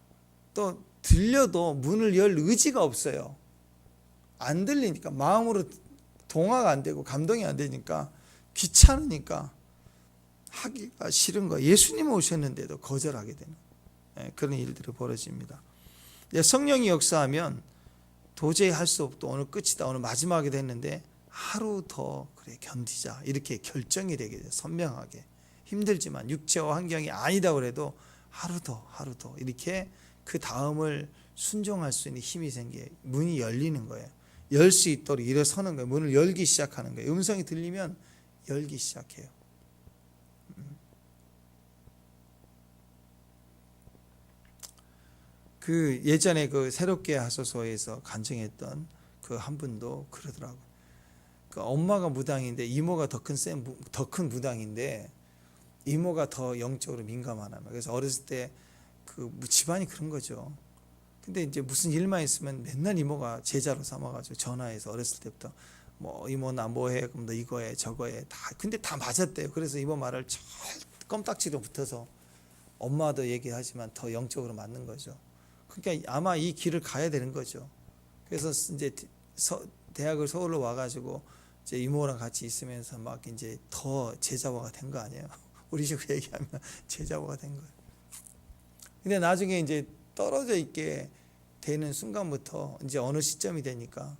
또 들려도 문을 열 의지가 없어요. 안 들리니까, 마음으로 동화가 안 되고 감동이 안 되니까, 귀찮으니까 하기가 싫은 거예요. 예수님 오셨는데도 거절하게 되는 그런 일들이 벌어집니다. 성령이 역사하면 도저히 할 수 없다, 오늘 끝이다, 오늘 마지막이 됐는데 하루 더 그래 견디자, 이렇게 결정이 되게 돼요. 선명하게. 힘들지만 육체와 환경이 아니다 그래도 하루 더 이렇게 그 다음을 순종할 수 있는 힘이 생겨요. 문이 열리는 거예요. 열 수 있도록 일어서는 거예요. 문을 열기 시작하는 거예요. 음성이 들리면 열기 시작해요. 그 예전에 그 새롭게 하소서에서 간증했던 그 한 분도 그러더라고요. 그 엄마가 무당인데 이모가 더 큰 무당인데 이모가 더 영적으로 민감하나. 그래서 어렸을 때 그 집안이 그런 거죠. 근데 이제 무슨 일만 있으면 맨날 이모가 제자로 삼아가지고 전화해서 어렸을 때부터 뭐 이모 나 뭐해, 그럼 너 이거 해 저거 해 다. 근데 다 맞았대요. 그래서 이모 말을 잘 껌딱지로 붙어서 엄마도 얘기하지만 더 영적으로 맞는 거죠. 그러니까 아마 이 길을 가야 되는 거죠. 그래서 이제 대학을 서울로 와가지고 이제 이모랑 같이 있으면서 막 이제 더 제자화가 된 거 아니에요. 우리 식으로 얘기하면 제자화가 된 거예요. 근데 나중에 이제 떨어져 있게 되는 순간부터 이제 어느 시점이 되니까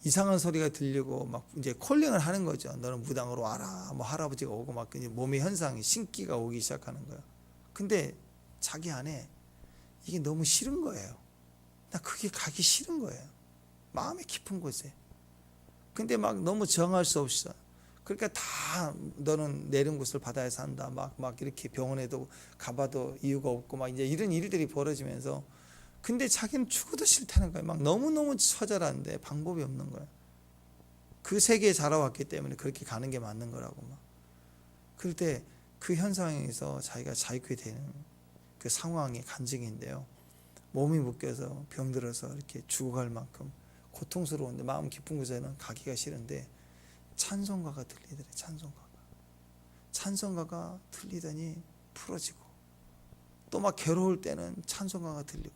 이상한 소리가 들리고 막 이제 콜링을 하는 거죠. 너는 무당으로 와라. 뭐 할아버지가 오고 막 이제 몸의 현상이 신기가 오기 시작하는 거예요. 근데 자기 안에 이게 너무 싫은 거예요. 나 그게 가기 싫은 거예요. 마음의 깊은 곳에. 근데 막 너무 정할 수 없어. 그러니까 다 너는 내린 곳을 바다에 산다. 막 이렇게 병원에도 가봐도 이유가 없고 막 이제 이런 일들이 벌어지면서, 근데 자기는 죽어도 싫다는 거예요. 막 너무너무 처절한데 방법이 없는 거예요. 그 세계에 자라왔기 때문에 그렇게 가는 게 맞는 거라고 막. 그럴 때 그 현상에서 자기가 자유케 되는 그 상황이 간증인데요. 몸이 묶여서 병들어서 이렇게 죽어갈 만큼 고통스러운데 마음 깊은 곳에는 가기가 싫은데 찬송가가 들리더래. 찬송가가 들리더니 풀어지고, 또 막 괴로울 때는 찬송가가 들리고.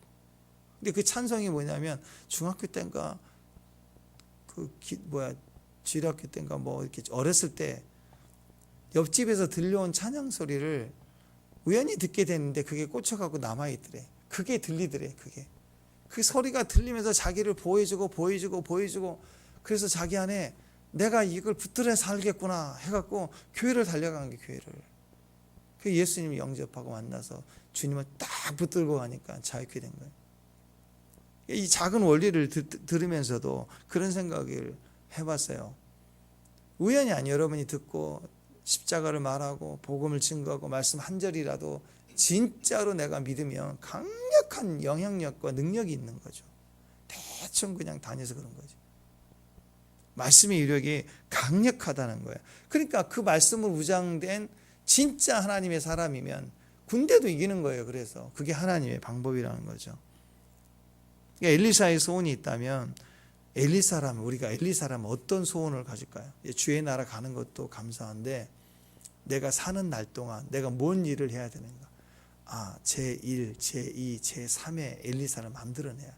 근데 그 찬송이 뭐냐면 중학교 때인가 쥐학교 때인가 뭐 이렇게 어렸을 때 옆집에서 들려온 찬양 소리를 우연히 듣게 됐는데 그게 꽂혀갖고 남아있더래. 그게 들리더래. 그 소리가 들리면서 자기를 보여주고 그래서 자기 안에 내가 이걸 붙들어 살겠구나 해갖고 교회를 달려간 게 교회를. 그 예수님을 영접하고 만나서 주님을 딱 붙들고 가니까 자유케 된 거예요. 이 작은 원리를 들으면서도 그런 생각을 해봤어요. 우연이 아니에요. 여러분이 듣고 십자가를 말하고 복음을 증거하고 말씀 한 절이라도 진짜로 내가 믿으면 강력한 영향력과 능력이 있는 거죠. 대충 그냥 다녀서 그런 거죠. 말씀의 위력이 강력하다는 거예요. 그러니까 그 말씀으로 무장된 진짜 하나님의 사람이면 군대도 이기는 거예요. 그래서 그게 하나님의 방법이라는 거죠. 그러니까 엘리사의 소원이 있다면 우리가 엘리사라면 어떤 소원을 가질까요? 주의 나라 가는 것도 감사한데 내가 사는 날 동안 내가 뭔 일을 해야 되는가? 제1, 제2, 제3의 엘리사를 만들어내야.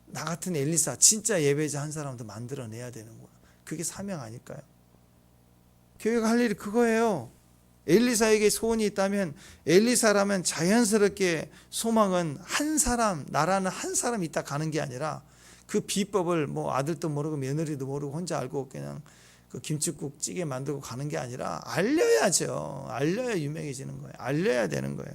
나 같은 엘리사 진짜 예배자 한 사람도 만들어내야 되는 거야. 그게 사명 아닐까요? 교회가 할 일이 그거예요. 엘리사에게 소원이 있다면 엘리사라면 자연스럽게 소망은 한 사람, 나라는 한 사람이 있다 가는 게 아니라 그 비법을 뭐 아들도 모르고 며느리도 모르고 혼자 알고 그냥 그 김치국 찌개 만들고 가는 게 아니라 알려야죠. 알려야 유명해지는 거예요. 알려야 되는 거예요.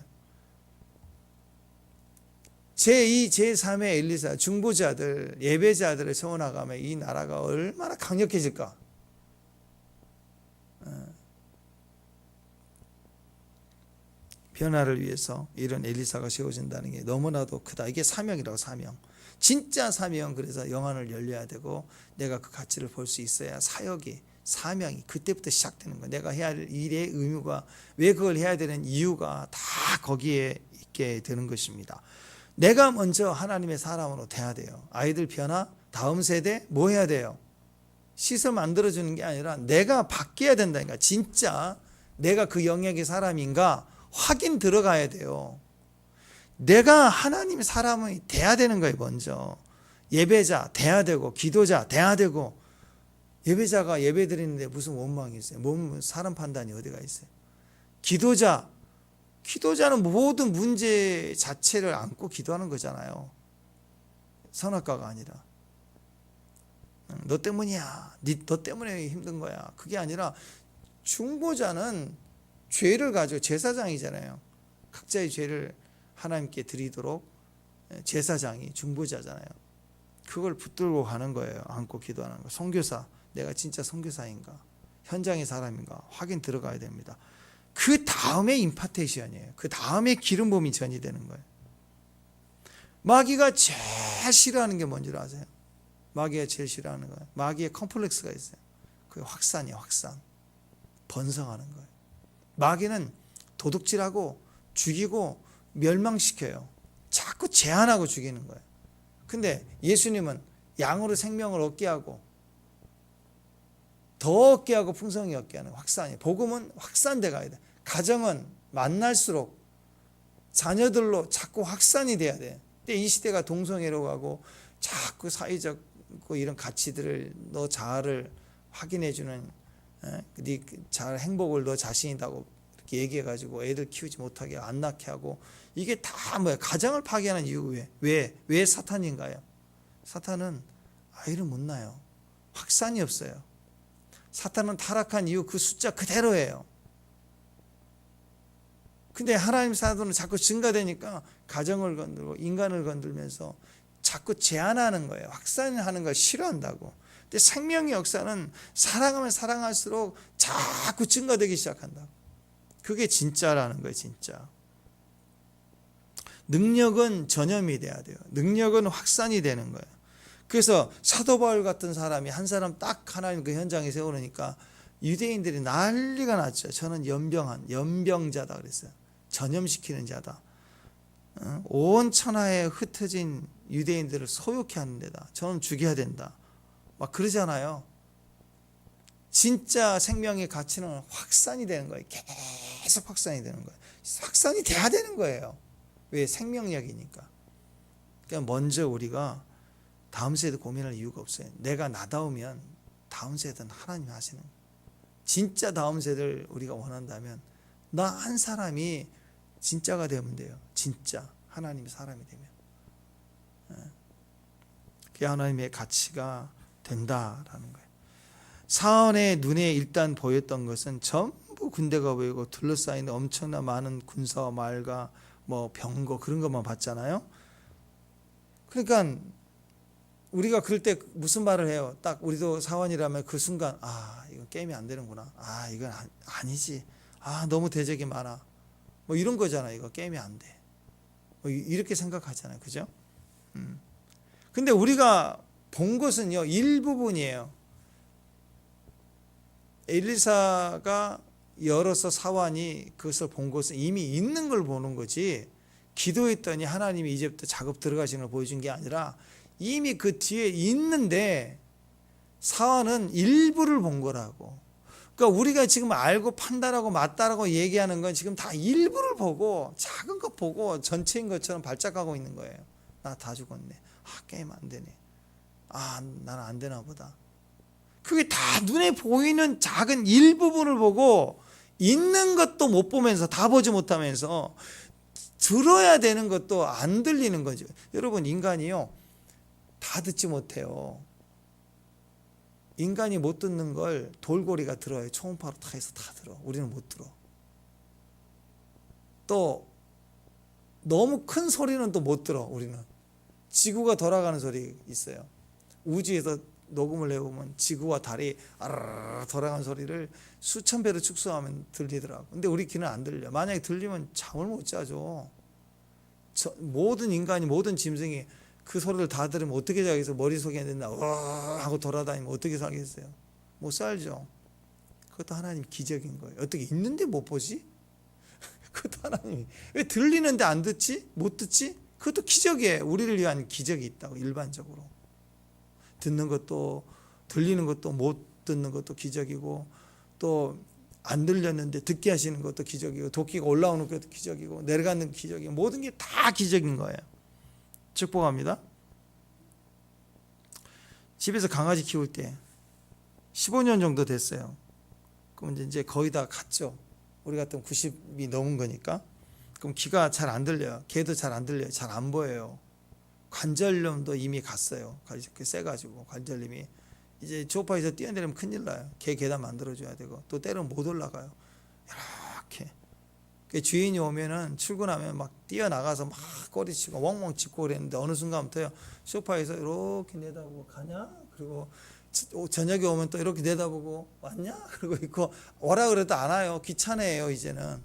제2, 제3의 엘리사 중보자들, 예배자들을 세워나가면 이 나라가 얼마나 강력해질까? 변화를 위해서 이런 엘리사가 세워진다는 게 너무나도 크다. 이게 사명이라고. 사명. 진짜 사명. 그래서 영안을 열려야 되고 내가 그 가치를 볼 수 있어야 사역이, 사명이 그때부터 시작되는 거예요. 내가 해야 할 일의 의무가, 왜 그걸 해야 되는 이유가 다 거기에 있게 되는 것입니다. 내가 먼저 하나님의 사람으로 돼야 돼요. 아이들 변화, 다음 세대 뭐 해야 돼요? 시설 만들어주는 게 아니라 내가 바뀌어야 된다니까. 진짜 내가 그 영역의 사람인가 확인 들어가야 돼요. 내가 하나님의 사람이 돼야 되는 거예요. 먼저 예배자 돼야 되고, 기도자 돼야 되고. 예배자가 예배 드리는데 무슨 원망이 있어요? 사람 판단이 어디가 있어요? 기도자는 모든 문제 자체를 안고 기도하는 거잖아요. 선악과가 아니라 너 때문이야, 너 때문에 힘든 거야. 그게 아니라 중보자는 죄를 가지고 제사장이잖아요. 각자의 죄를 하나님께 드리도록 제사장이 중보자잖아요. 그걸 붙들고 가는 거예요. 안고 기도하는 거. 선교사, 내가 진짜 선교사인가, 현장의 사람인가 확인 들어가야 됩니다. 그 다음에 임파테이션이에요. 그 다음에 기름 부음이 전이되는 거예요. 마귀가 제일 싫어하는 게 뭔지 아세요? 마귀가 제일 싫어하는 거예요. 마귀의 컴플렉스가 있어요. 그게 확산이에요. 확산. 번성하는 거예요. 마귀는 도둑질하고 죽이고 멸망시켜요. 자꾸 제한하고 죽이는 거예요. 근데 예수님은 양으로 생명을 얻게 하고 더 얻게 하고 풍성히 얻게 하는 확산이에요. 복음은 확산돼 가야 돼. 가정은 만날수록 자녀들로 자꾸 확산이 돼야 돼. 근데 이 시대가 동성애로 가고 자꾸 사회적 이런 가치들을, 너 자아를 확인해주는, 네 자아 행복을 너 자신이다고 이렇게 얘기해가지고 애들 키우지 못하게 안 낳게 하고, 이게 다 뭐야? 가정을 파괴하는 이유. 왜 사탄인가요? 사탄은 아이를 못 낳아요. 확산이 없어요. 사탄은 타락한 이유 그 숫자 그대로예요. 근데 하나님 사람들은 자꾸 증가되니까 가정을 건들고 인간을 건들면서 자꾸 제한하는 거예요. 확산하는 걸 싫어한다고. 근데 생명의 역사는 사랑하면 사랑할수록 자꾸 증가되기 시작한다. 그게 진짜라는 거예요. 진짜. 능력은 전염이 돼야 돼요. 능력은 확산이 되는 거예요. 그래서 사도 바울 같은 사람이 한 사람 딱 하나님 그 현장에 세우니까 유대인들이 난리가 났죠. 저는 연병자다 그랬어요. 전염시키는 자다. 온 천하에 흩어진 유대인들을 소욕케 하는 데다. 저는 죽여야 된다. 막 그러잖아요. 진짜 생명의 가치는 확산이 되는 거예요. 계속 확산이 되는 거예요. 확산이 돼야 되는 거예요. 왜? 생명력이니까. 그러니까 먼저 우리가 다음 세대 고민할 이유가 없어요. 내가 나다우면 다음 세대는 하나님이 하시는 거예요. 진짜 다음 세대를 우리가 원한다면 나 한 사람이 진짜가 되면 돼요. 진짜 하나님의 사람이 되면 그게 하나님의 가치가 된다라는 거예요. 사원의 눈에 일단 보였던 것은 전부 군대가 보이고 둘러싸인 엄청난 많은 군사와 말과 뭐 병거 그런 것만 봤잖아요. 그러니까 우리가 그럴 때 무슨 말을 해요? 딱 우리도 사원이라면 그 순간 이거 게임이 안 되는구나. 이건 아니지. 너무 대적이 많아. 뭐 이런 거잖아. 이거 게임이 안 돼. 뭐 이렇게 생각하잖아요. 그죠? 근데 우리가 본 것은요, 일부분이에요. 엘리사가 열어서 사환이 그것을 본 것은 이미 있는 걸 보는 거지, 기도했더니 하나님이 이제부터 작업 들어가시는 걸 보여준 게 아니라 이미 그 뒤에 있는데 사환은 일부를 본 거라고. 그러니까 우리가 지금 알고 판단하고 맞다라고 얘기하는 건 지금 다 일부를 보고 작은 것 보고 전체인 것처럼 발작하고 있는 거예요. 나 다 죽었네. 게임 안 되네. 나는 안 되나 보다. 그게 다 눈에 보이는 작은 일부분을 보고 있는 것도 못 보면서, 다 보지 못하면서 들어야 되는 것도 안 들리는 거죠. 여러분, 인간이요, 다 듣지 못해요. 인간이 못 듣는 걸 돌고리가 들어요. 초음파로 다 해서 다 들어. 우리는 못 들어. 또 너무 큰 소리는 또 못 들어. 우리는 지구가 돌아가는 소리 있어요. 우주에서 녹음을 해보면 지구와 달이 아르르 돌아가는 소리를 수천 배로 축소하면 들리더라고. 근데 우리 귀는 안 들려. 만약에 들리면 잠을 못 자죠. 모든 인간이, 모든 짐승이 그 소리를 다 들으면 어떻게 자겠어요? 머릿속에 있는 하고 돌아다니면 어떻게 살겠어요? 못 살죠. 그것도 하나님 기적인 거예요. 어떻게 있는데 못 보지? 그것도 하나님이. 왜 들리는데 안 듣지? 못 듣지? 그것도 기적이에요. 우리를 위한 기적이 있다고. 일반적으로 듣는 것도, 들리는 것도, 못 듣는 것도 기적이고, 또 안 들렸는데 듣게 하시는 것도 기적이고, 도끼가 올라오는 것도 기적이고, 내려가는 기적이고, 모든 게 다 기적인 거예요. 축복합니다. 집에서 강아지 키울 때 15년 정도 됐어요. 그럼 이제 거의 다 갔죠. 우리 같으면 90이 넘은 거니까. 그럼 귀가 잘 안 들려요. 걔도 잘 안 들려요. 잘 안 보여요. 관절염도 이미 갔어요. 세가지고 관절염이. 이제 소파에서 뛰어내리면 큰일 나요. 걔 계단 만들어줘야 되고, 또 때로는 못 올라가요. 이렇게. 주인이 오면은, 출근하면 막 뛰어나가서 막 꼬리치고 웡웡 짖고 그랬는데, 어느 순간부터요, 소파에서 이렇게 내다보고, 가냐? 그리고 저녁에 오면 또 이렇게 내다보고, 왔냐? 그러고 있고, 오라 그래도 안 와요. 귀찮아해요, 이제는.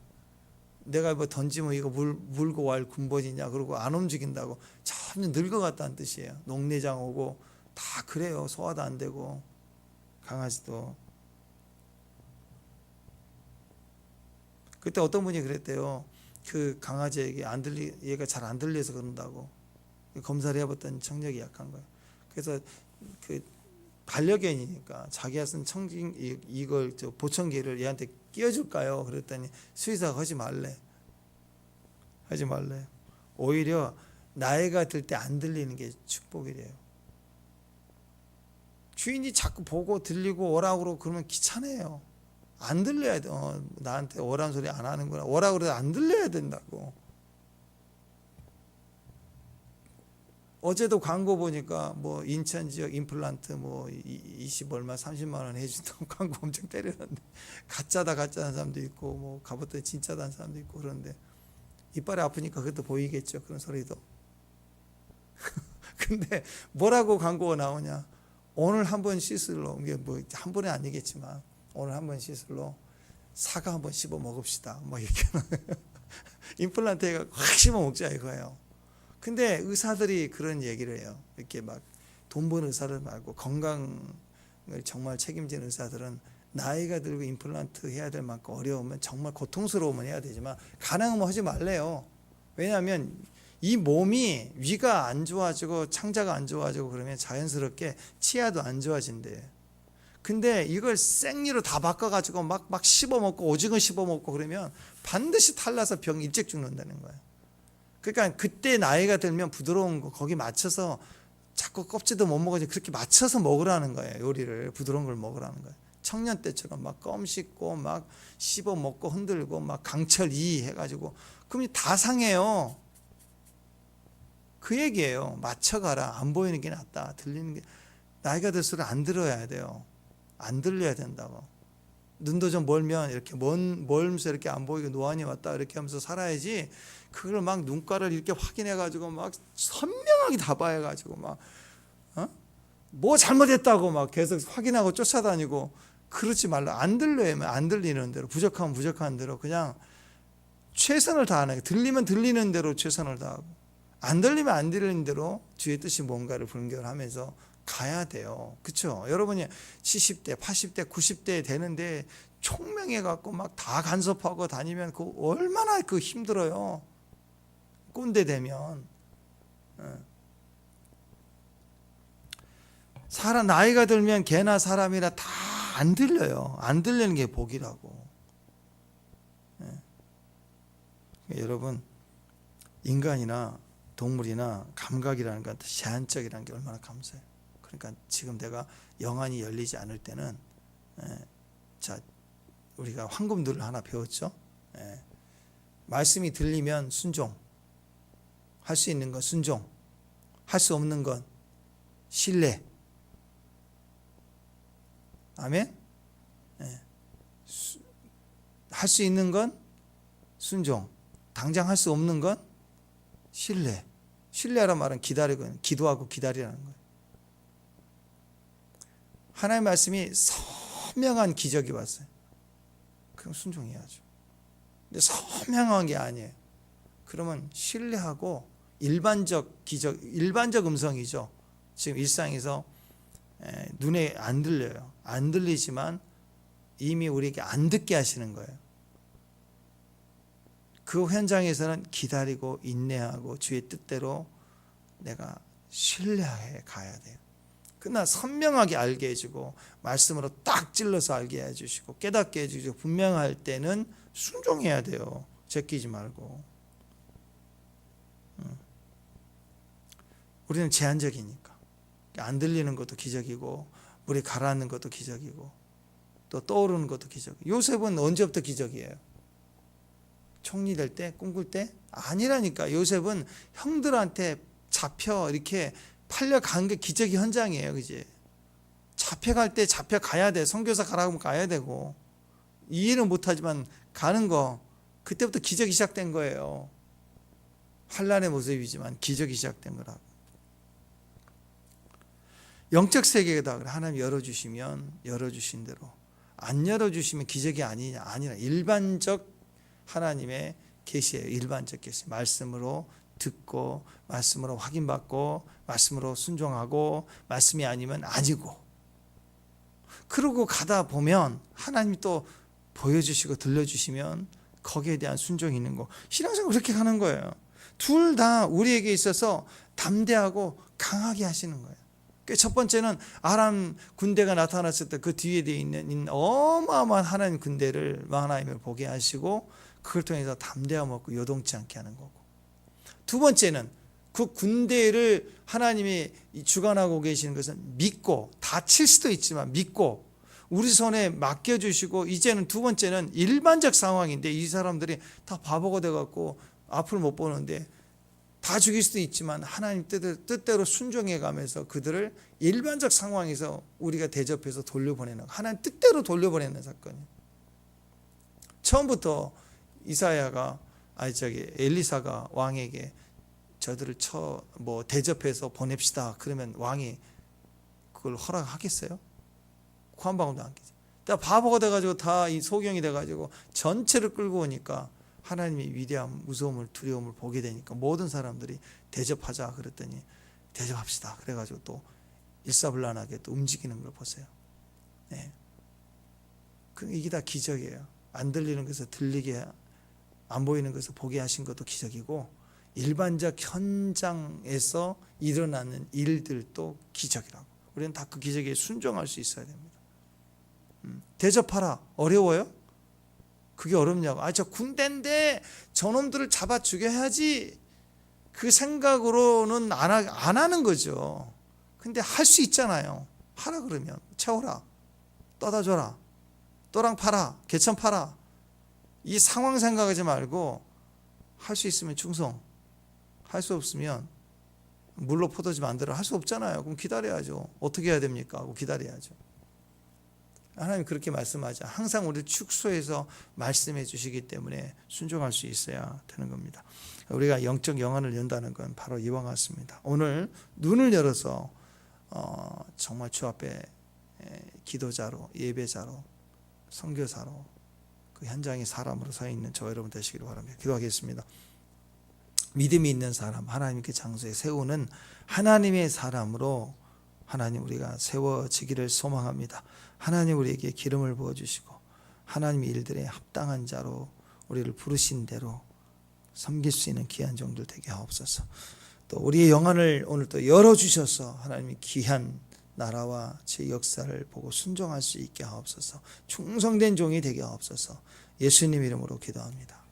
내가 뭐 던지면 이거 물고 갈 군번이냐, 그러고 안 움직인다고. 점점 늙어갔다는 뜻이에요. 녹내장 오고 다 그래요. 소화도 안 되고. 강아지도. 그때 어떤 분이 그랬대요. 그 강아지에게 얘가 잘 안 들려서 그런다고. 검사를 해봤더니 청력이 약한 거예요. 그래서 그 반려견이니까 자기가 쓴 이걸 보청기를 얘한테 끼워줄까요? 그랬더니 수의사가 하지 말래. 오히려 나이가 들 때 안 들리는 게 축복이래요. 주인이 자꾸 보고 들리고 오라고 그러고 그러면 귀찮아요. 안 들려야 돼. 나한테 오라는 소리 안 하는구나. 오라고 그래도 안 들려야 된다고. 어제도 광고 보니까 뭐 인천 지역 임플란트 뭐 20 얼마 30만 원 해준다고 광고 엄청 때리는데, 가짜다는 사람도 있고, 뭐 가봤더니 진짜다는 사람도 있고, 그런데 이빨이 아프니까 그것도 보이겠죠. 그런 소리도. 근데 뭐라고 광고가 나오냐? 오늘 한번 시술로, 이게 뭐 한 번은 아니겠지만 오늘 한번 시술로 사과 한번 씹어 먹읍시다. 뭐 이렇게 임플란트 해가 확 씹어 먹자 이거예요. 근데 의사들이 그런 얘기를 해요. 이렇게 막 돈 버는 의사들 말고 건강을 정말 책임지는 의사들은 나이가 들고 임플란트 해야 될 만큼 어려우면, 정말 고통스러우면 해야 되지만 가능하면 하지 말래요. 왜냐하면 이 몸이, 위가 안 좋아지고 창자가 안 좋아지고 그러면 자연스럽게 치아도 안 좋아진대. 근데 이걸 생리로 다 바꿔가지고 막 씹어먹고, 오징어 씹어먹고 그러면 반드시 탈나서 병 일찍 죽는다는 거예요. 그러니까 그때 나이가 들면 부드러운 거 거기 맞춰서, 자꾸 껍질도 못 먹어지 그렇게 맞춰서 먹으라는 거예요. 요리를 부드러운 걸 먹으라는 거예요. 청년 때처럼 막 껌 씹고 막 씹어 먹고 흔들고 막 강철 2 해가지고 그럼 다 상해요. 그 얘기예요. 맞춰가라. 안 보이는 게 낫다. 들리는 게 나이가 들수록 안 들어야 돼요. 안 들려야 된다고. 눈도 좀 멀면 이렇게 멀면서 이렇게 안 보이고 노안이 왔다 이렇게 하면서 살아야지. 그걸 막 눈가를 이렇게 확인해 가지고 막 선명하게 다 봐야 가지고 막 뭐 잘못했다고 막 계속 확인하고 쫓아다니고 그러지 말라. 안 들려면 안 들리는 대로, 부족하면 부족한 대로 그냥 최선을 다하는 게, 들리면 들리는 대로 최선을 다하고 안 들리면 안 들리는 대로 주의 뜻이 뭔가를 분별하면서 가야 돼요. 그렇죠? 여러분이 70대, 80대, 90대 되는데 총명해 갖고 막 다 간섭하고 다니면 그 얼마나 그 힘들어요. 꼰대 되면. 사람 나이가 들면 개나 사람이나 다 안 들려요. 안 들리는 게 복이라고. 여러분, 인간이나 동물이나 감각이라는 건 제한적이라는 게 얼마나 감사해요. 그러니까 지금 내가 영안이 열리지 않을 때는 자, 우리가 황금들을 하나 배웠죠. 말씀이 들리면 순종, 할 수 있는 건 순종, 할 수 없는 건 신뢰. 아멘. 할 수 있는 건 순종, 당장 할 수 없는 건 신뢰. 신뢰라는 말은 기다리고 기도하고 기다리라는 거예요. 하나님의 말씀이 선명한 기적이 왔어요. 그럼 순종해야죠. 근데 선명한 게 아니에요. 그러면 신뢰하고 일반적 기적, 일반적 음성이죠. 지금 일상에서 눈에 안 들려요. 안 들리지만 이미 우리에게 안 듣게 하시는 거예요. 그 현장에서는 기다리고 인내하고 주의 뜻대로 내가 신뢰해 가야 돼요. 그러나 선명하게 알게 해주고 말씀으로 딱 찔러서 알게 해주시고 깨닫게 해주시고 분명할 때는 순종해야 돼요. 제끼지 말고. 우리는 제한적이니까. 안 들리는 것도 기적이고 물이 가라앉는 것도 기적이고 또 떠오르는 것도 기적이고. 요셉은 언제부터 기적이에요? 총리 될 때? 꿈꿀 때? 아니라니까. 요셉은 형들한테 잡혀 이렇게 팔려간 게 기적의 현장이에요. 그지? 잡혀갈 때 잡혀가야 돼. 선교사 가라고 하면 가야 되고 이해는 못하지만 가는 거 그때부터 기적이 시작된 거예요. 환난의 모습이지만 기적이 시작된 거라고. 영적 세계에다 하나님 열어주시면 열어주신 대로, 안 열어주시면 기적이 아니라 일반적 하나님의 계시예요. 일반적 계시. 말씀으로 듣고 말씀으로 확인받고 말씀으로 순종하고 말씀이 아니면 아니고, 그러고 가다 보면 하나님이 또 보여주시고 들려주시면 거기에 대한 순종이 있는 거. 신앙생활 그렇게 가는 거예요. 둘 다 우리에게 있어서 담대하고 강하게 하시는 거예요. 첫 번째는 아람 군대가 나타났을 때 그 뒤에 있는 어마어마한 하나님 군대를 하나님을 보게 하시고 그걸 통해서 담대함 얻고 요동치 않게 하는 거고, 두 번째는 그 군대를 하나님이 주관하고 계시는 것은 믿고, 다칠 수도 있지만 믿고 우리 손에 맡겨주시고, 이제는 두 번째는 일반적 상황인데 이 사람들이 다 바보가 돼갖고 앞을 못 보는데 다 죽일 수도 있지만 하나님 뜻대로 순종해 가면서 그들을 일반적 상황에서 우리가 대접해서 돌려보내는, 하나님 뜻대로 돌려보내는 사건이에요. 처음부터 엘리사가 왕에게 저들을 대접해서 보냅시다 그러면 왕이 그걸 허락하겠어요? 코 한 방울도 안 끼죠. 바보가 돼가지고 다 이 소경이 돼가지고 전체를 끌고 오니까 하나님이 위대함, 무서움을, 두려움을 보게 되니까 모든 사람들이 대접하자 그랬더니 대접합시다 그래가지고 또 일사불란하게 또 움직이는 걸 보세요. 네. 이게 다 기적이에요. 안 들리는 것을 들리게, 안 보이는 것을 보게 하신 것도 기적이고, 일반적 현장에서 일어나는 일들도 기적이라고. 우리는 다 그 기적에 순종할 수 있어야 됩니다. 대접하라. 어려워요? 그게 어렵냐고. 저 군대인데 저놈들을 잡아 죽여야지. 그 생각으로는 안 하는 거죠. 근데 할 수 있잖아요. 하라 그러면 채워라. 떠다 줘라. 또랑 팔아. 개천 팔아. 이 상황 생각하지 말고 할 수 있으면 충성. 할 수 없으면 물로 포도주 만들어 할 수 없잖아요. 그럼 기다려야죠. 어떻게 해야 됩니까? 하고 기다려야죠. 하나님 그렇게 말씀하자. 항상 우리를 축소해서 말씀해 주시기 때문에 순종할 수 있어야 되는 겁니다. 우리가 영적 영안을 연다는 건 바로 이와 같습니다. 오늘 눈을 열어서 정말 주 앞에 기도자로, 예배자로, 선교사로 그 현장의 사람으로 서 있는 저 여러분 되시기를 바랍니다. 기도하겠습니다. 믿음이 있는 사람, 하나님께 장소에 세우는 하나님의 사람으로 하나님 우리가 세워지기를 소망합니다. 하나님 우리에게 기름을 부어주시고 하나님의 일들에 합당한 자로 우리를 부르신 대로 섬길 수 있는 귀한 종들 되게 하옵소서. 또 우리의 영안을 오늘 또 열어주셔서 하나님의 귀한 나라와 제 역사를 보고 순종할 수 있게 하옵소서. 충성된 종이 되게 하옵소서. 예수님 이름으로 기도합니다.